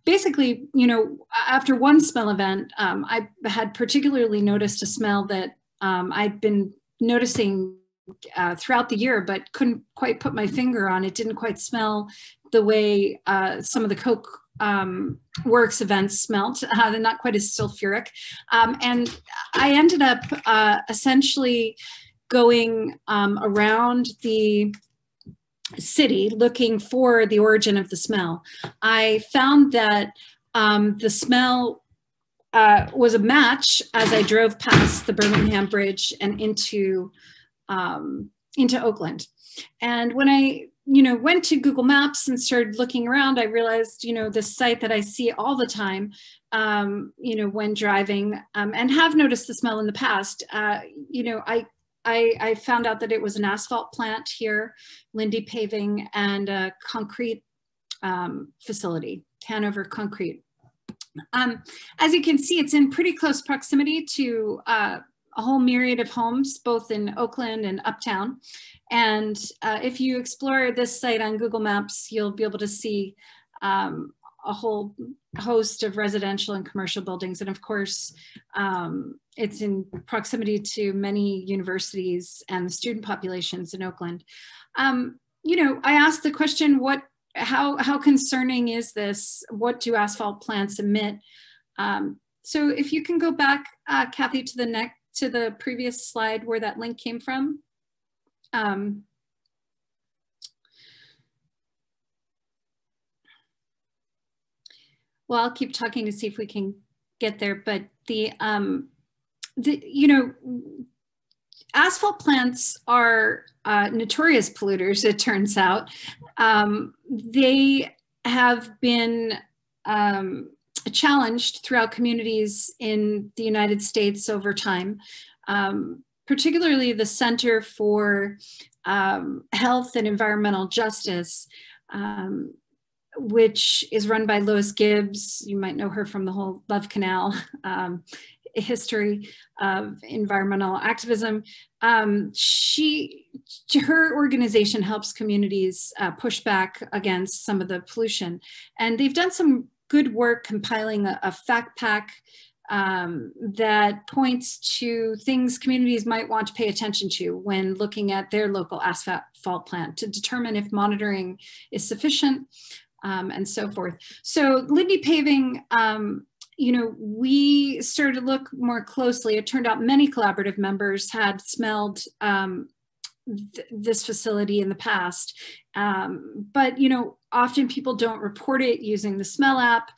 Basically, you know, after one smell event, I had particularly noticed a smell that I'd been noticing throughout the year, but couldn't quite put my finger on. It didn't quite smell the way some of the Coke Works events smelt. They're not quite as sulfuric. And I ended up essentially going around the city looking for the origin of the smell. I found that the smell was a match as I drove past the Birmingham Bridge and into Oakland. And when I, you know, went to Google Maps and started looking around, I realized, you know, this site that I see all the time, you know, when driving, and have noticed the smell in the past. You know, I found out that it was an asphalt plant here, Lindy Paving, and a concrete facility, Hanover Concrete. As you can see, it's in pretty close proximity to a whole myriad of homes, both in Oakland and Uptown. And if you explore this site on Google Maps, you'll be able to see a whole host of residential and commercial buildings. And of course, it's in proximity to many universities and the student populations in Oakland. You know, I asked the question, how concerning is this? What do asphalt plants emit? So if you can go back, Kathy, to the previous slide where that link came from. Well, I'll keep talking to see if we can get there, but you know, asphalt plants are notorious polluters, it turns out. They have been challenged throughout communities in the United States over time, particularly the Center for Health and Environmental Justice, which is run by Lois Gibbs. You might know her from the whole Love Canal history of environmental activism. Her organization helps communities push back against some of the pollution. And they've done some good work compiling a fact pack that points to things communities might want to pay attention to when looking at their local asphalt plant to determine if monitoring is sufficient and so forth. So Lindney Paving, you know, we started to look more closely. It turned out many collaborative members had smelled this facility in the past. But, you know, often people don't report it using the smell app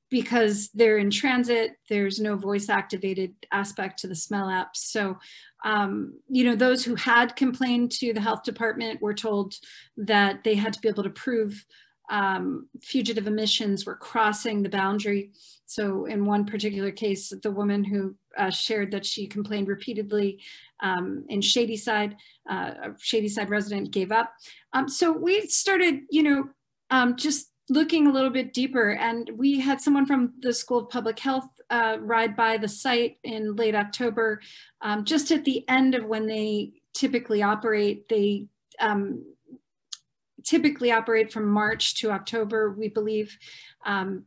because they're in transit. There's no voice activated aspect to the smell app. So, you know, those who had complained to the health department were told that they had to be able to prove fugitive emissions were crossing the boundary. So in one particular case, the woman who shared that she complained repeatedly in Shadyside, a Shadyside resident gave up. So we started, you know, just looking a little bit deeper, and we had someone from the School of Public Health ride by the site in late October, just at the end of when they typically operate. They typically operate from March to October, we believe, and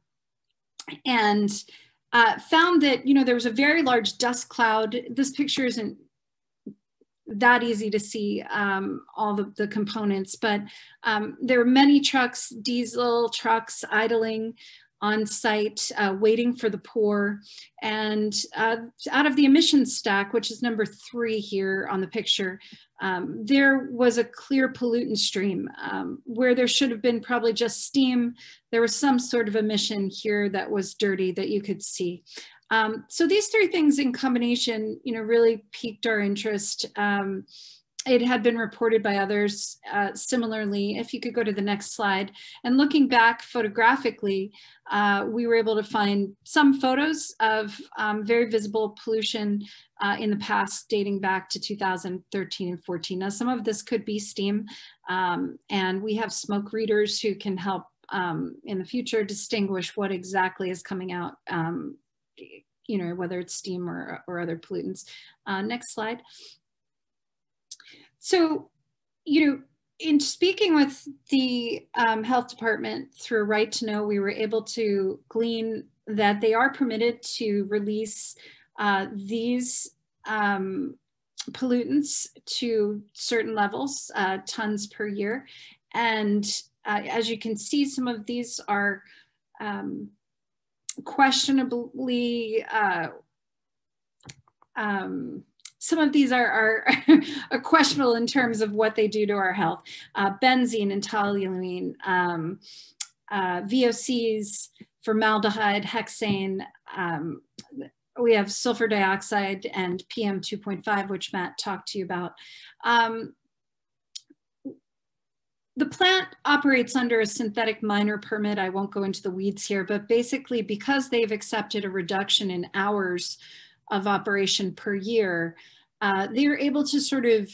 found that, you know, there was a very large dust cloud. This picture isn't that easy to see all the components, but there were many trucks, diesel trucks idling on site, waiting for the pour. And out of the emissions stack, which is number 3 here on the picture, there was a clear pollutant stream where there should have been probably just steam. There was some sort of emission here that was dirty that you could see. So these 3 things in combination, you know, really piqued our interest. It had been reported by others similarly. If you could go to the next slide. And looking back photographically, we were able to find some photos of very visible pollution in the past, dating back to 2013 and 14. Now, some of this could be steam, and we have smoke readers who can help in the future distinguish what exactly is coming out, you know, whether it's steam or other pollutants. Next slide. So, you know, in speaking with the health department through a right to know, we were able to glean that they are permitted to release these pollutants to certain levels, tons per year. And as you can see, some of these are questionably, some of these are questionable in terms of what they do to our health. Benzene and toluene, VOCs, formaldehyde, hexane, we have sulfur dioxide and PM 2.5, which Matt talked to you about. The plant operates under a synthetic miner permit. I won't go into the weeds here, but basically because they've accepted a reduction in hours of operation per year, they're able to sort of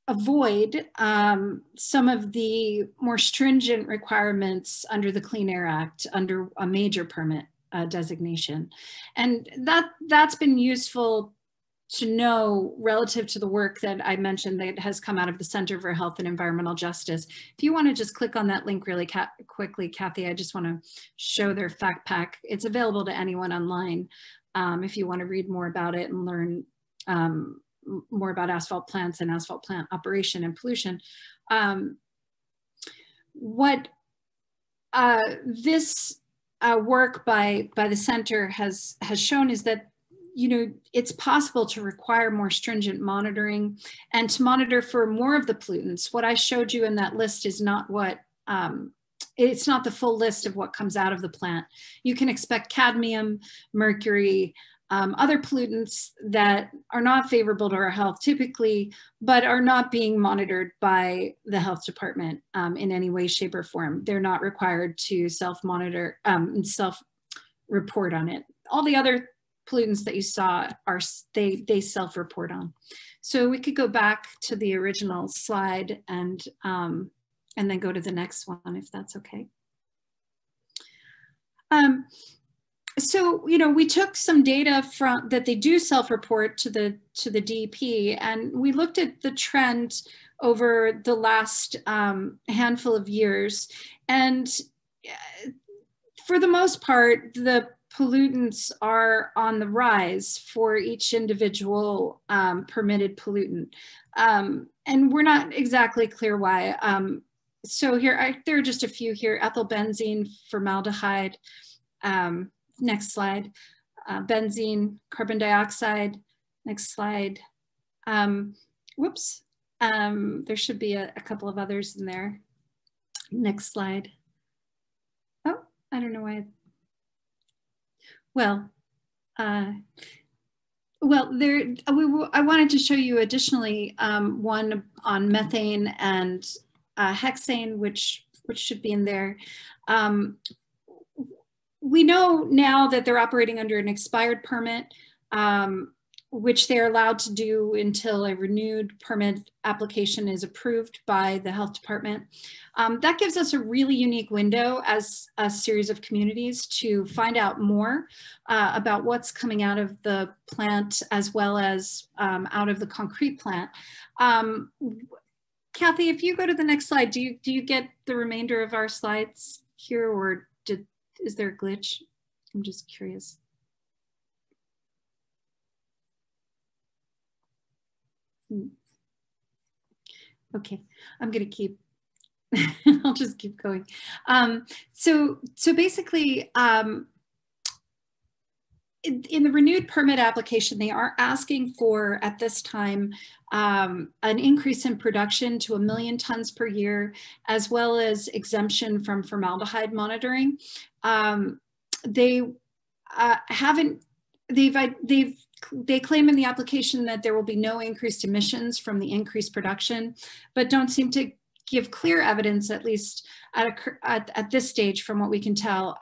avoid some of the more stringent requirements under the Clean Air Act under a major permit. designation. And that's been useful to know relative to the work that I mentioned that has come out of the Center for Health and Environmental Justice. If you want to just click on that link really quickly, Kathy, I just want to show their fact pack. It's available to anyone online if you want to read more about it and learn more about asphalt plants and asphalt plant operation and pollution. What this work by the center has shown is that, you know, it's possible to require more stringent monitoring and to monitor for more of the pollutants. What I showed you in that list is not what, it's not the full list of what comes out of the plant. You can expect cadmium, mercury, other pollutants that are not favorable to our health typically, but are not being monitored by the health department in any way, shape, or form. They're not required to self-monitor, self-report on it. All the other pollutants that you saw are, they self-report on. So we could go back to the original slide and then go to the next one, if that's okay. So, you know, we took some data from that they do self-report to the DEP, and we looked at the trend over the last handful of years. And for the most part, the pollutants are on the rise for each individual permitted pollutant. And we're not exactly clear why. So here, there are just a few here: ethylbenzene, formaldehyde, next slide, benzene, carbon dioxide, next slide. Whoops, there should be a couple of others in there. Next slide. Oh, I don't know why. Well, I wanted to show you additionally one on methane and hexane, which should be in there. We know now that they're operating under an expired permit, which they're allowed to do until a renewed permit application is approved by the health department. That gives us a really unique window as a series of communities to find out more about what's coming out of the plant as well as out of the concrete plant. Kathy, if you go to the next slide, do you get the remainder of our slides here, or is there a glitch? I'm just curious. Okay, I'm gonna keep, I'll just keep going. So basically, in the renewed permit application, they are asking for, at this time, an increase in production to 1 million tons per year, as well as exemption from formaldehyde monitoring. They claim in the application that there will be no increased emissions from the increased production, but don't seem to give clear evidence, at least at this stage, from what we can tell,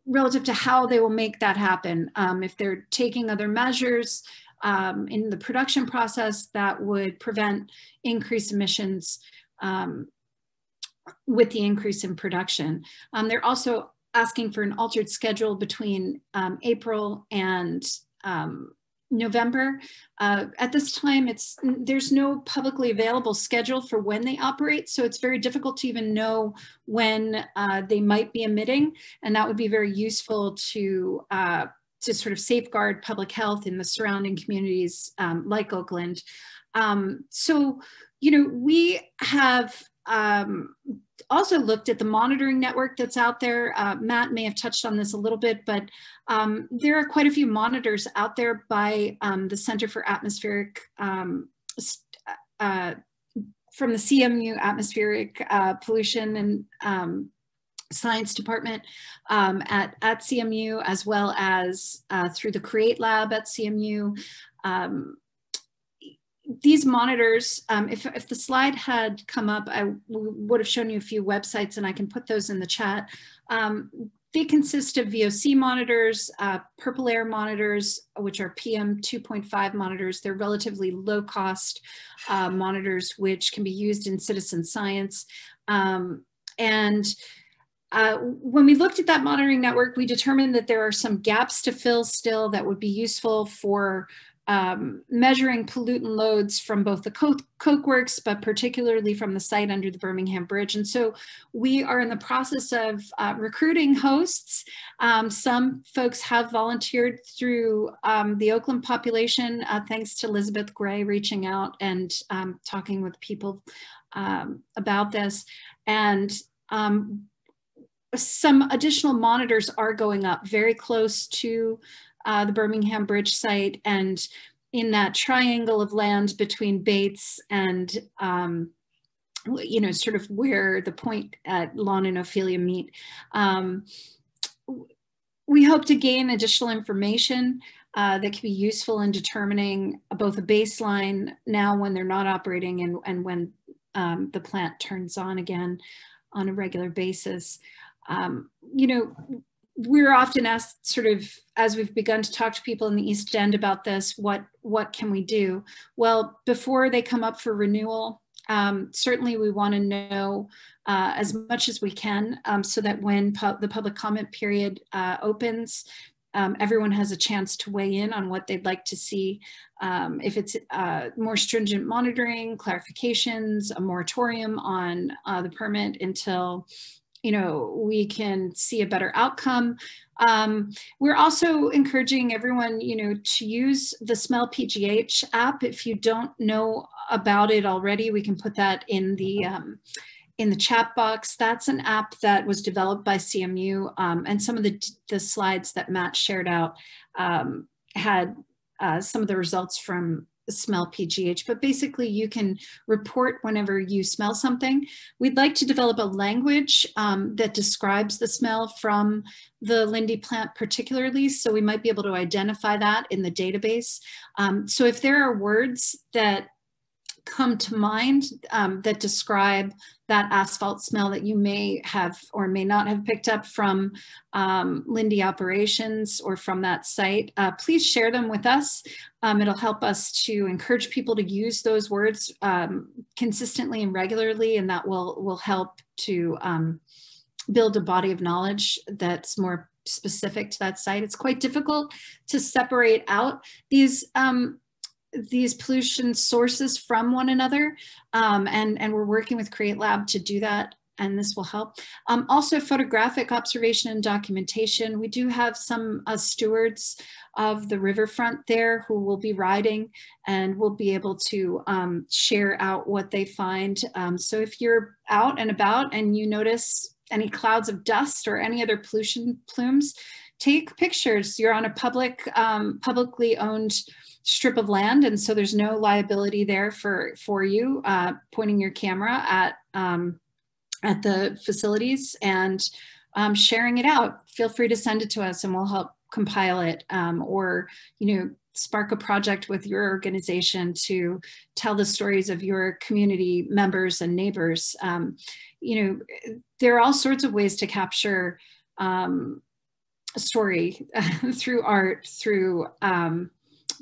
relative to how they will make that happen. If they're taking other measures in the production process that would prevent increased emissions with the increase in production. They're also asking for an altered schedule between April and November. At this time, there's no publicly available schedule for when they operate, so it's very difficult to even know when they might be emitting, and that would be very useful to sort of safeguard public health in the surrounding communities like Oakland. So, you know, we have also looked at the monitoring network that's out there. Matt may have touched on this a little bit, but there are quite a few monitors out there by the Center for Atmospheric, from the CMU Atmospheric Pollution and Science Department at CMU, as well as through the CREATE Lab at CMU. These monitors, if the slide had come up, I would have shown you a few websites, and I can put those in the chat. They consist of VOC monitors, purple air monitors, which are PM 2.5 monitors. They're relatively low cost monitors, which can be used in citizen science. And when we looked at that monitoring network, we determined that there are some gaps to fill still that would be useful for measuring pollutant loads from both the Coke Works, but particularly from the site under the Birmingham Bridge. And so we are in the process of recruiting hosts. Some folks have volunteered through the Oakland population, thanks to Elizabeth Gray reaching out and talking with people about this. And some additional monitors are going up very close to the Birmingham Bridge site and in that triangle of land between Bates and, you know, sort of where the point at Lawn and Ophelia meet. We hope to gain additional information that can be useful in determining both a baseline now when they're not operating and when the plant turns on again on a regular basis. You know, we're often asked, sort of, as we've begun to talk to people in the East End about this, what can we do? Well, before they come up for renewal, certainly we want to know as much as we can so that when the public comment period opens, everyone has a chance to weigh in on what they'd like to see. If it's more stringent monitoring, clarifications, a moratorium on the permit until, you know, we can see a better outcome. We're also encouraging everyone, you know, to use the Smell PGH app. If you don't know about it already, we can put that in the chat box. That's an app that was developed by CMU, and some of the slides that Matt shared out had some of the results from Smell PGH, but basically you can report whenever you smell something. We'd like to develop a language that describes the smell from the Lindy plant particularly, so we might be able to identify that in the database. So if there are words that come to mind that describe that asphalt smell that you may have or may not have picked up from Lindy operations or from that site, please share them with us. It'll help us to encourage people to use those words consistently and regularly, and that will help to build a body of knowledge that's more specific to that site. It's quite difficult to separate out these pollution sources from one another, and we're working with Create Lab to do that, and this will help. Also photographic observation and documentation. We do have some stewards of the riverfront there who will be riding and will be able to share out what they find. So if you're out and about and you notice any clouds of dust or any other pollution plumes, take pictures. You're on a publicly owned strip of land, and so there's no liability there for you pointing your camera at the facilities and sharing it out. Feel free to send it to us and we'll help compile it, or, you know, spark a project with your organization to tell the stories of your community members and neighbors. You know, there are all sorts of ways to capture a story through art, through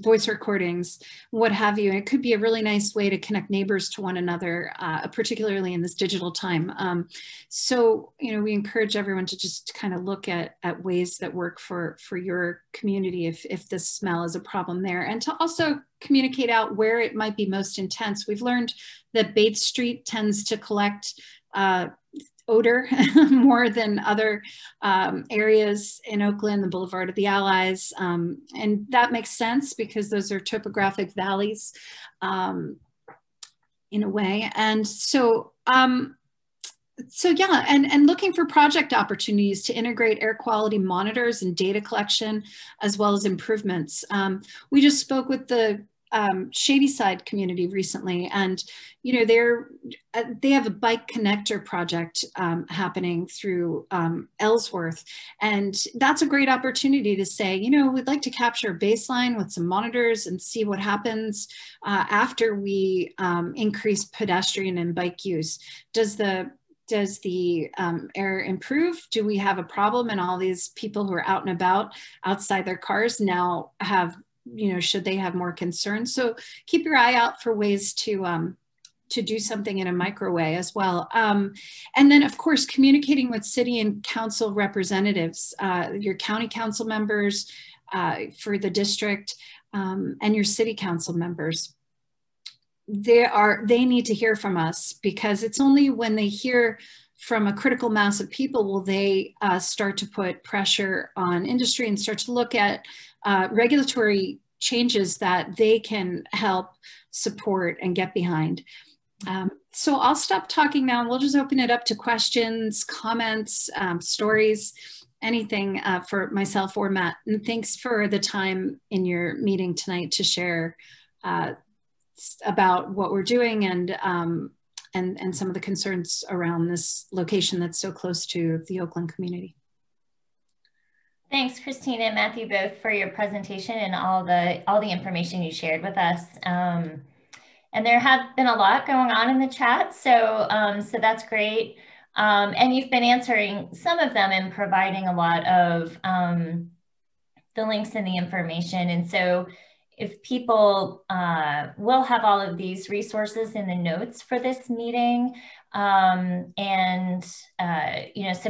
voice recordings, what have you. It could be a really nice way to connect neighbors to one another, particularly in this digital time. So, you know, we encourage everyone to just kind of look at ways that work for your community if this smell is a problem there, and to also communicate out where it might be most intense. We've learned that Bates Street tends to collect odor more than other areas in Oakland, the Boulevard of the Allies. And that makes sense because those are topographic valleys in a way. And so, yeah, and looking for project opportunities to integrate air quality monitors and data collection, as well as improvements. We just spoke with the Shadyside community recently, and you know they have a bike connector project happening through Ellsworth, and that's a great opportunity to say, you know, we'd like to capture a baseline with some monitors and see what happens after we increase pedestrian and bike use. Does the air improve? Do we have a problem, and all these people who are out and about outside their cars now have, you know, should they have more concerns? So keep your eye out for ways to to do something in a micro way as well. And then of course, communicating with city and council representatives, your county council members for the district, and your city council members. They need to hear from us, because it's only when they hear from a critical mass of people will they start to put pressure on industry and start to look at regulatory changes that they can help support and get behind. So I'll stop talking now and we'll just open it up to questions, comments, stories, anything for myself or Matt. And thanks for the time in your meeting tonight to share about what we're doing and some of the concerns around this location that's so close to the Oakland community.
Thanks, Christine and Matthew, both for your presentation and all the information you shared with us. And there have been a lot going on in the chat, so that's great. And you've been answering some of them and providing a lot of the links and the information. And so if people will have all of these resources in the notes for this meeting, so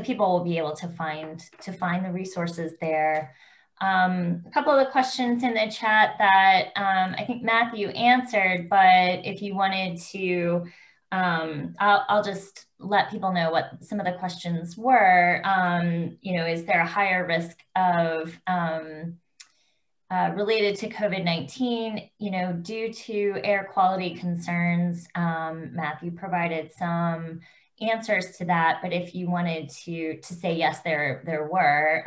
people will be able to find the resources there. A couple of the questions in the chat that I think Matthew answered, but if you wanted to, I'll just let people know what some of the questions were. Is there a higher risk of related to COVID-19, due to air quality concerns? Matthew provided some answers to that, but if you wanted to say yes, there were.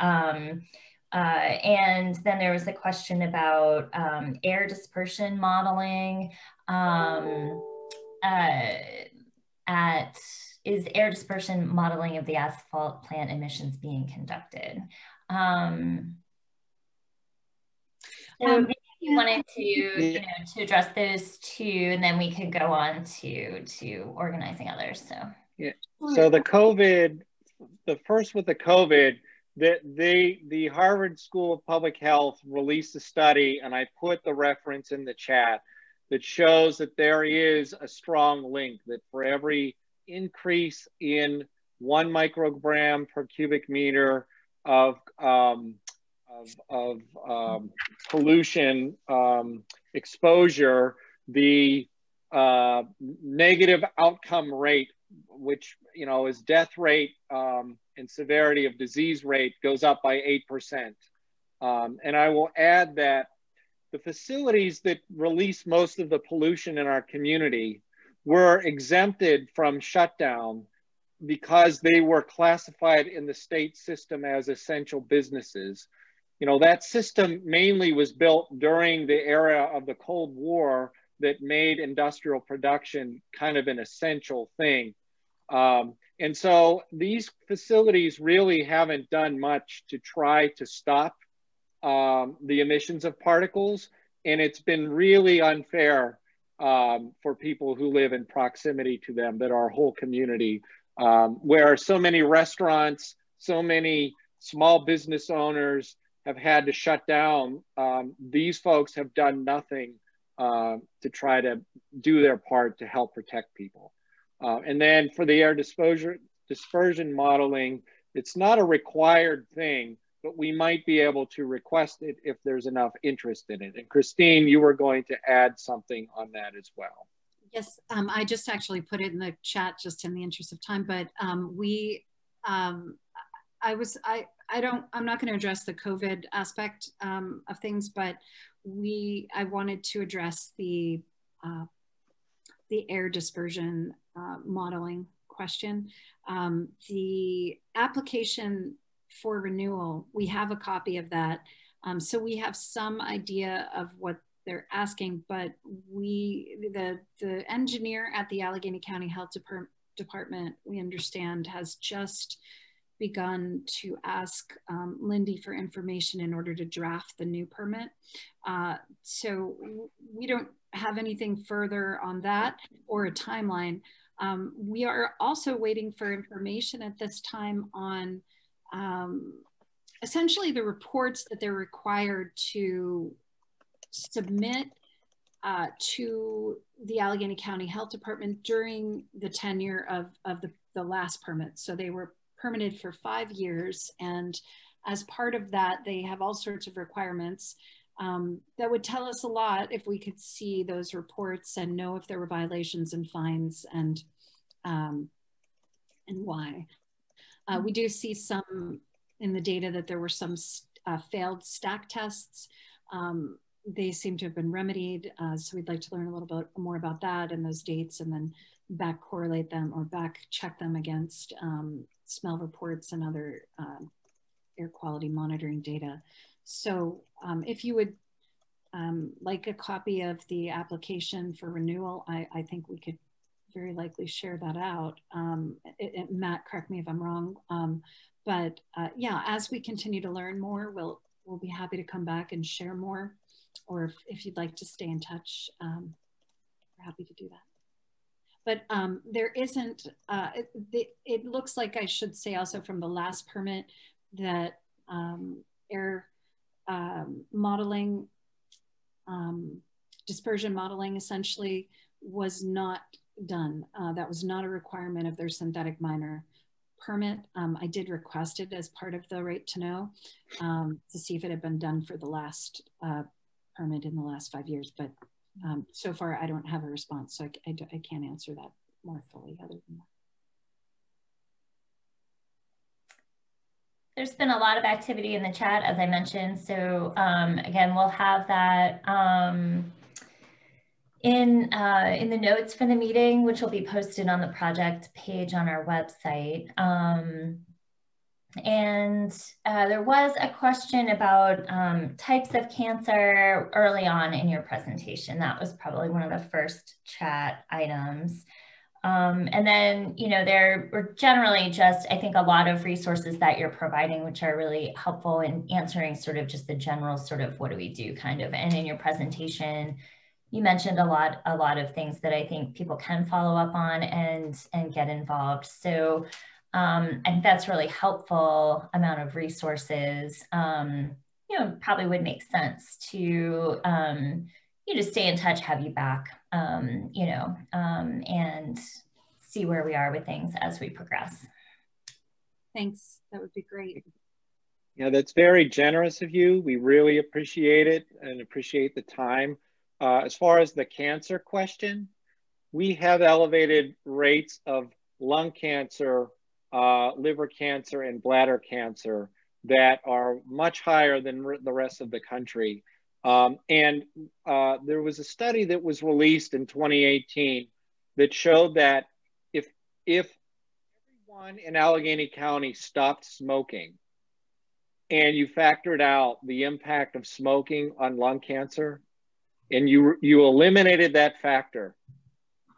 And then there was a question about air dispersion modeling. Is air dispersion modeling of the asphalt plant emissions being conducted? So maybe you wanted to, to address those two, and then we could go on to organizing others. So
yeah. So the COVID, the first with the COVID, the Harvard School of Public Health released a study, and I put the reference in the chat, that shows that there is a strong link that for every increase in 1 microgram per cubic meter of pollution exposure, the negative outcome rate, which is death rate and severity of disease rate, goes up by 8%. And I will add that the facilities that release most of the pollution in our community were exempted from shutdown because they were classified in the state system as essential businesses. That system mainly was built during the era of the Cold War that made industrial production kind of an essential thing. And so these facilities really haven't done much to try to stop the emissions of particles. And it's been really unfair for people who live in proximity to them, that our whole community, where so many restaurants, so many small business owners have had to shut down, these folks have done nothing to try to do their part to help protect people. And then for the air dispersion modeling, it's not a required thing, but we might be able to request it if there's enough interest in it. And Christine, you were going to add something on that as well.
Yes, I just actually put it in the chat just in the interest of time, but I'm not going to address the COVID aspect of things, but I wanted to address the air dispersion modeling question. The application for renewal, we have a copy of that. So we have some idea of what they're asking, but the engineer at the Allegheny County Health Department, we understand, has just begun to ask Lindy for information in order to draft the new permit. So we don't have anything further on that or a timeline. We are also waiting for information at this time on essentially the reports that they're required to submit to the Allegheny County Health Department during the tenure of the last permit. So they were permitted for 5 years, and as part of that, they have all sorts of requirements that would tell us a lot if we could see those reports and know if there were violations and fines and why. We do see some in the data that there were some failed stack tests. They seem to have been remedied. So we'd like to learn a little bit more about that and those dates, and then back correlate them or back check them against smell reports and other air quality monitoring data. So if you would like a copy of the application for renewal, I think we could very likely share that out. Matt, correct me if I'm wrong. But yeah, as we continue to learn more, we'll be happy to come back and share more. Or if you'd like to stay in touch, we're happy to do that. But there isn't, it looks like I should say also from the last permit that air modeling, dispersion modeling essentially was not done. That was not a requirement of their synthetic minor permit. I did request it as part of the right to know to see if it had been done for the last permit in the last 5 years, but so far I don't have a response, so I can't answer that more fully other than that.
There's been a lot of activity in the chat, as I mentioned. So again, we'll have that in the notes for the meeting, which will be posted on the project page on our website. There was a question about types of cancer early on in your presentation. That was probably one of the first chat items. And then, you know, there were generally just, I think, a lot of resources that you're providing, which are really helpful in answering sort of just the general sort of what do we do kind of. And in your presentation, you mentioned a lot of things that I think people can follow up on and get involved. So I think that's really helpful amount of resources. You know, probably would make sense to you just stay in touch, have you back, you know, and see where we are with things as we progress.
Thanks, that would be great.
Yeah, that's very generous of you. We really appreciate it and appreciate the time. As far as the cancer question, we have elevated rates of lung cancer, liver cancer, and bladder cancer that are much higher than the rest of the country. There was a study that was released in 2018 that showed that if everyone in Allegheny County stopped smoking and you factored out the impact of smoking on lung cancer and you eliminated that factor,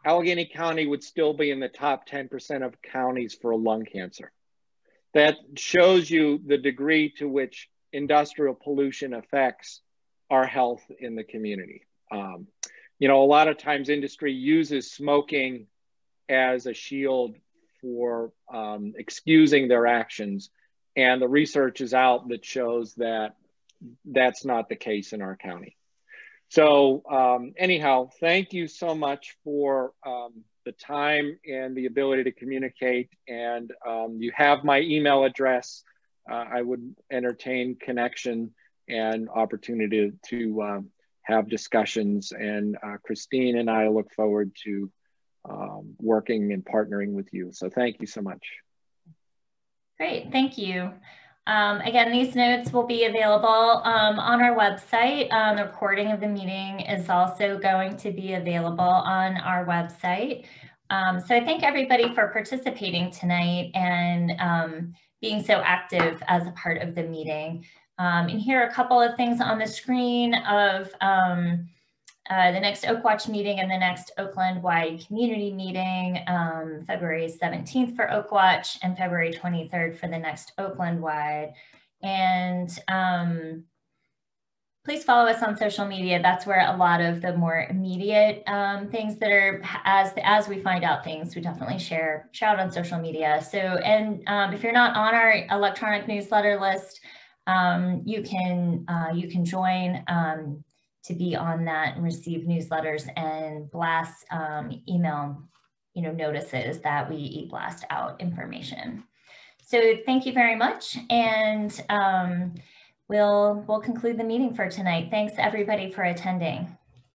Allegheny County would still be in the top 10% of counties for lung cancer. That shows you the degree to which industrial pollution affects our health in the community. You know, a lot of times industry uses smoking as a shield for excusing their actions. And the research is out that shows that that's not the case in our county. So anyhow, thank you so much for the time and the ability to communicate. And you have my email address. I would entertain connection and opportunity to have discussions. And Christine and I look forward to working and partnering with you. So thank you so much.
Great, thank you. Again, these notes will be available on our website. The recording of the meeting is also going to be available on our website. So I thank everybody for participating tonight and being so active as a part of the meeting. And here are a couple of things on the screen of the next Oakwatch meeting and the next Oakland-Wide community meeting, February 17th for Oakwatch and February 23rd for the next Oakland-Wide. And please follow us on social media. That's where a lot of the more immediate things that are, as we find out things, we definitely shout on social media. So, and if you're not on our electronic newsletter list, you can join to be on that and receive newsletters and blast email notices that we e-blast out information. So thank you very much, and we'll conclude the meeting for tonight. Thanks everybody for attending.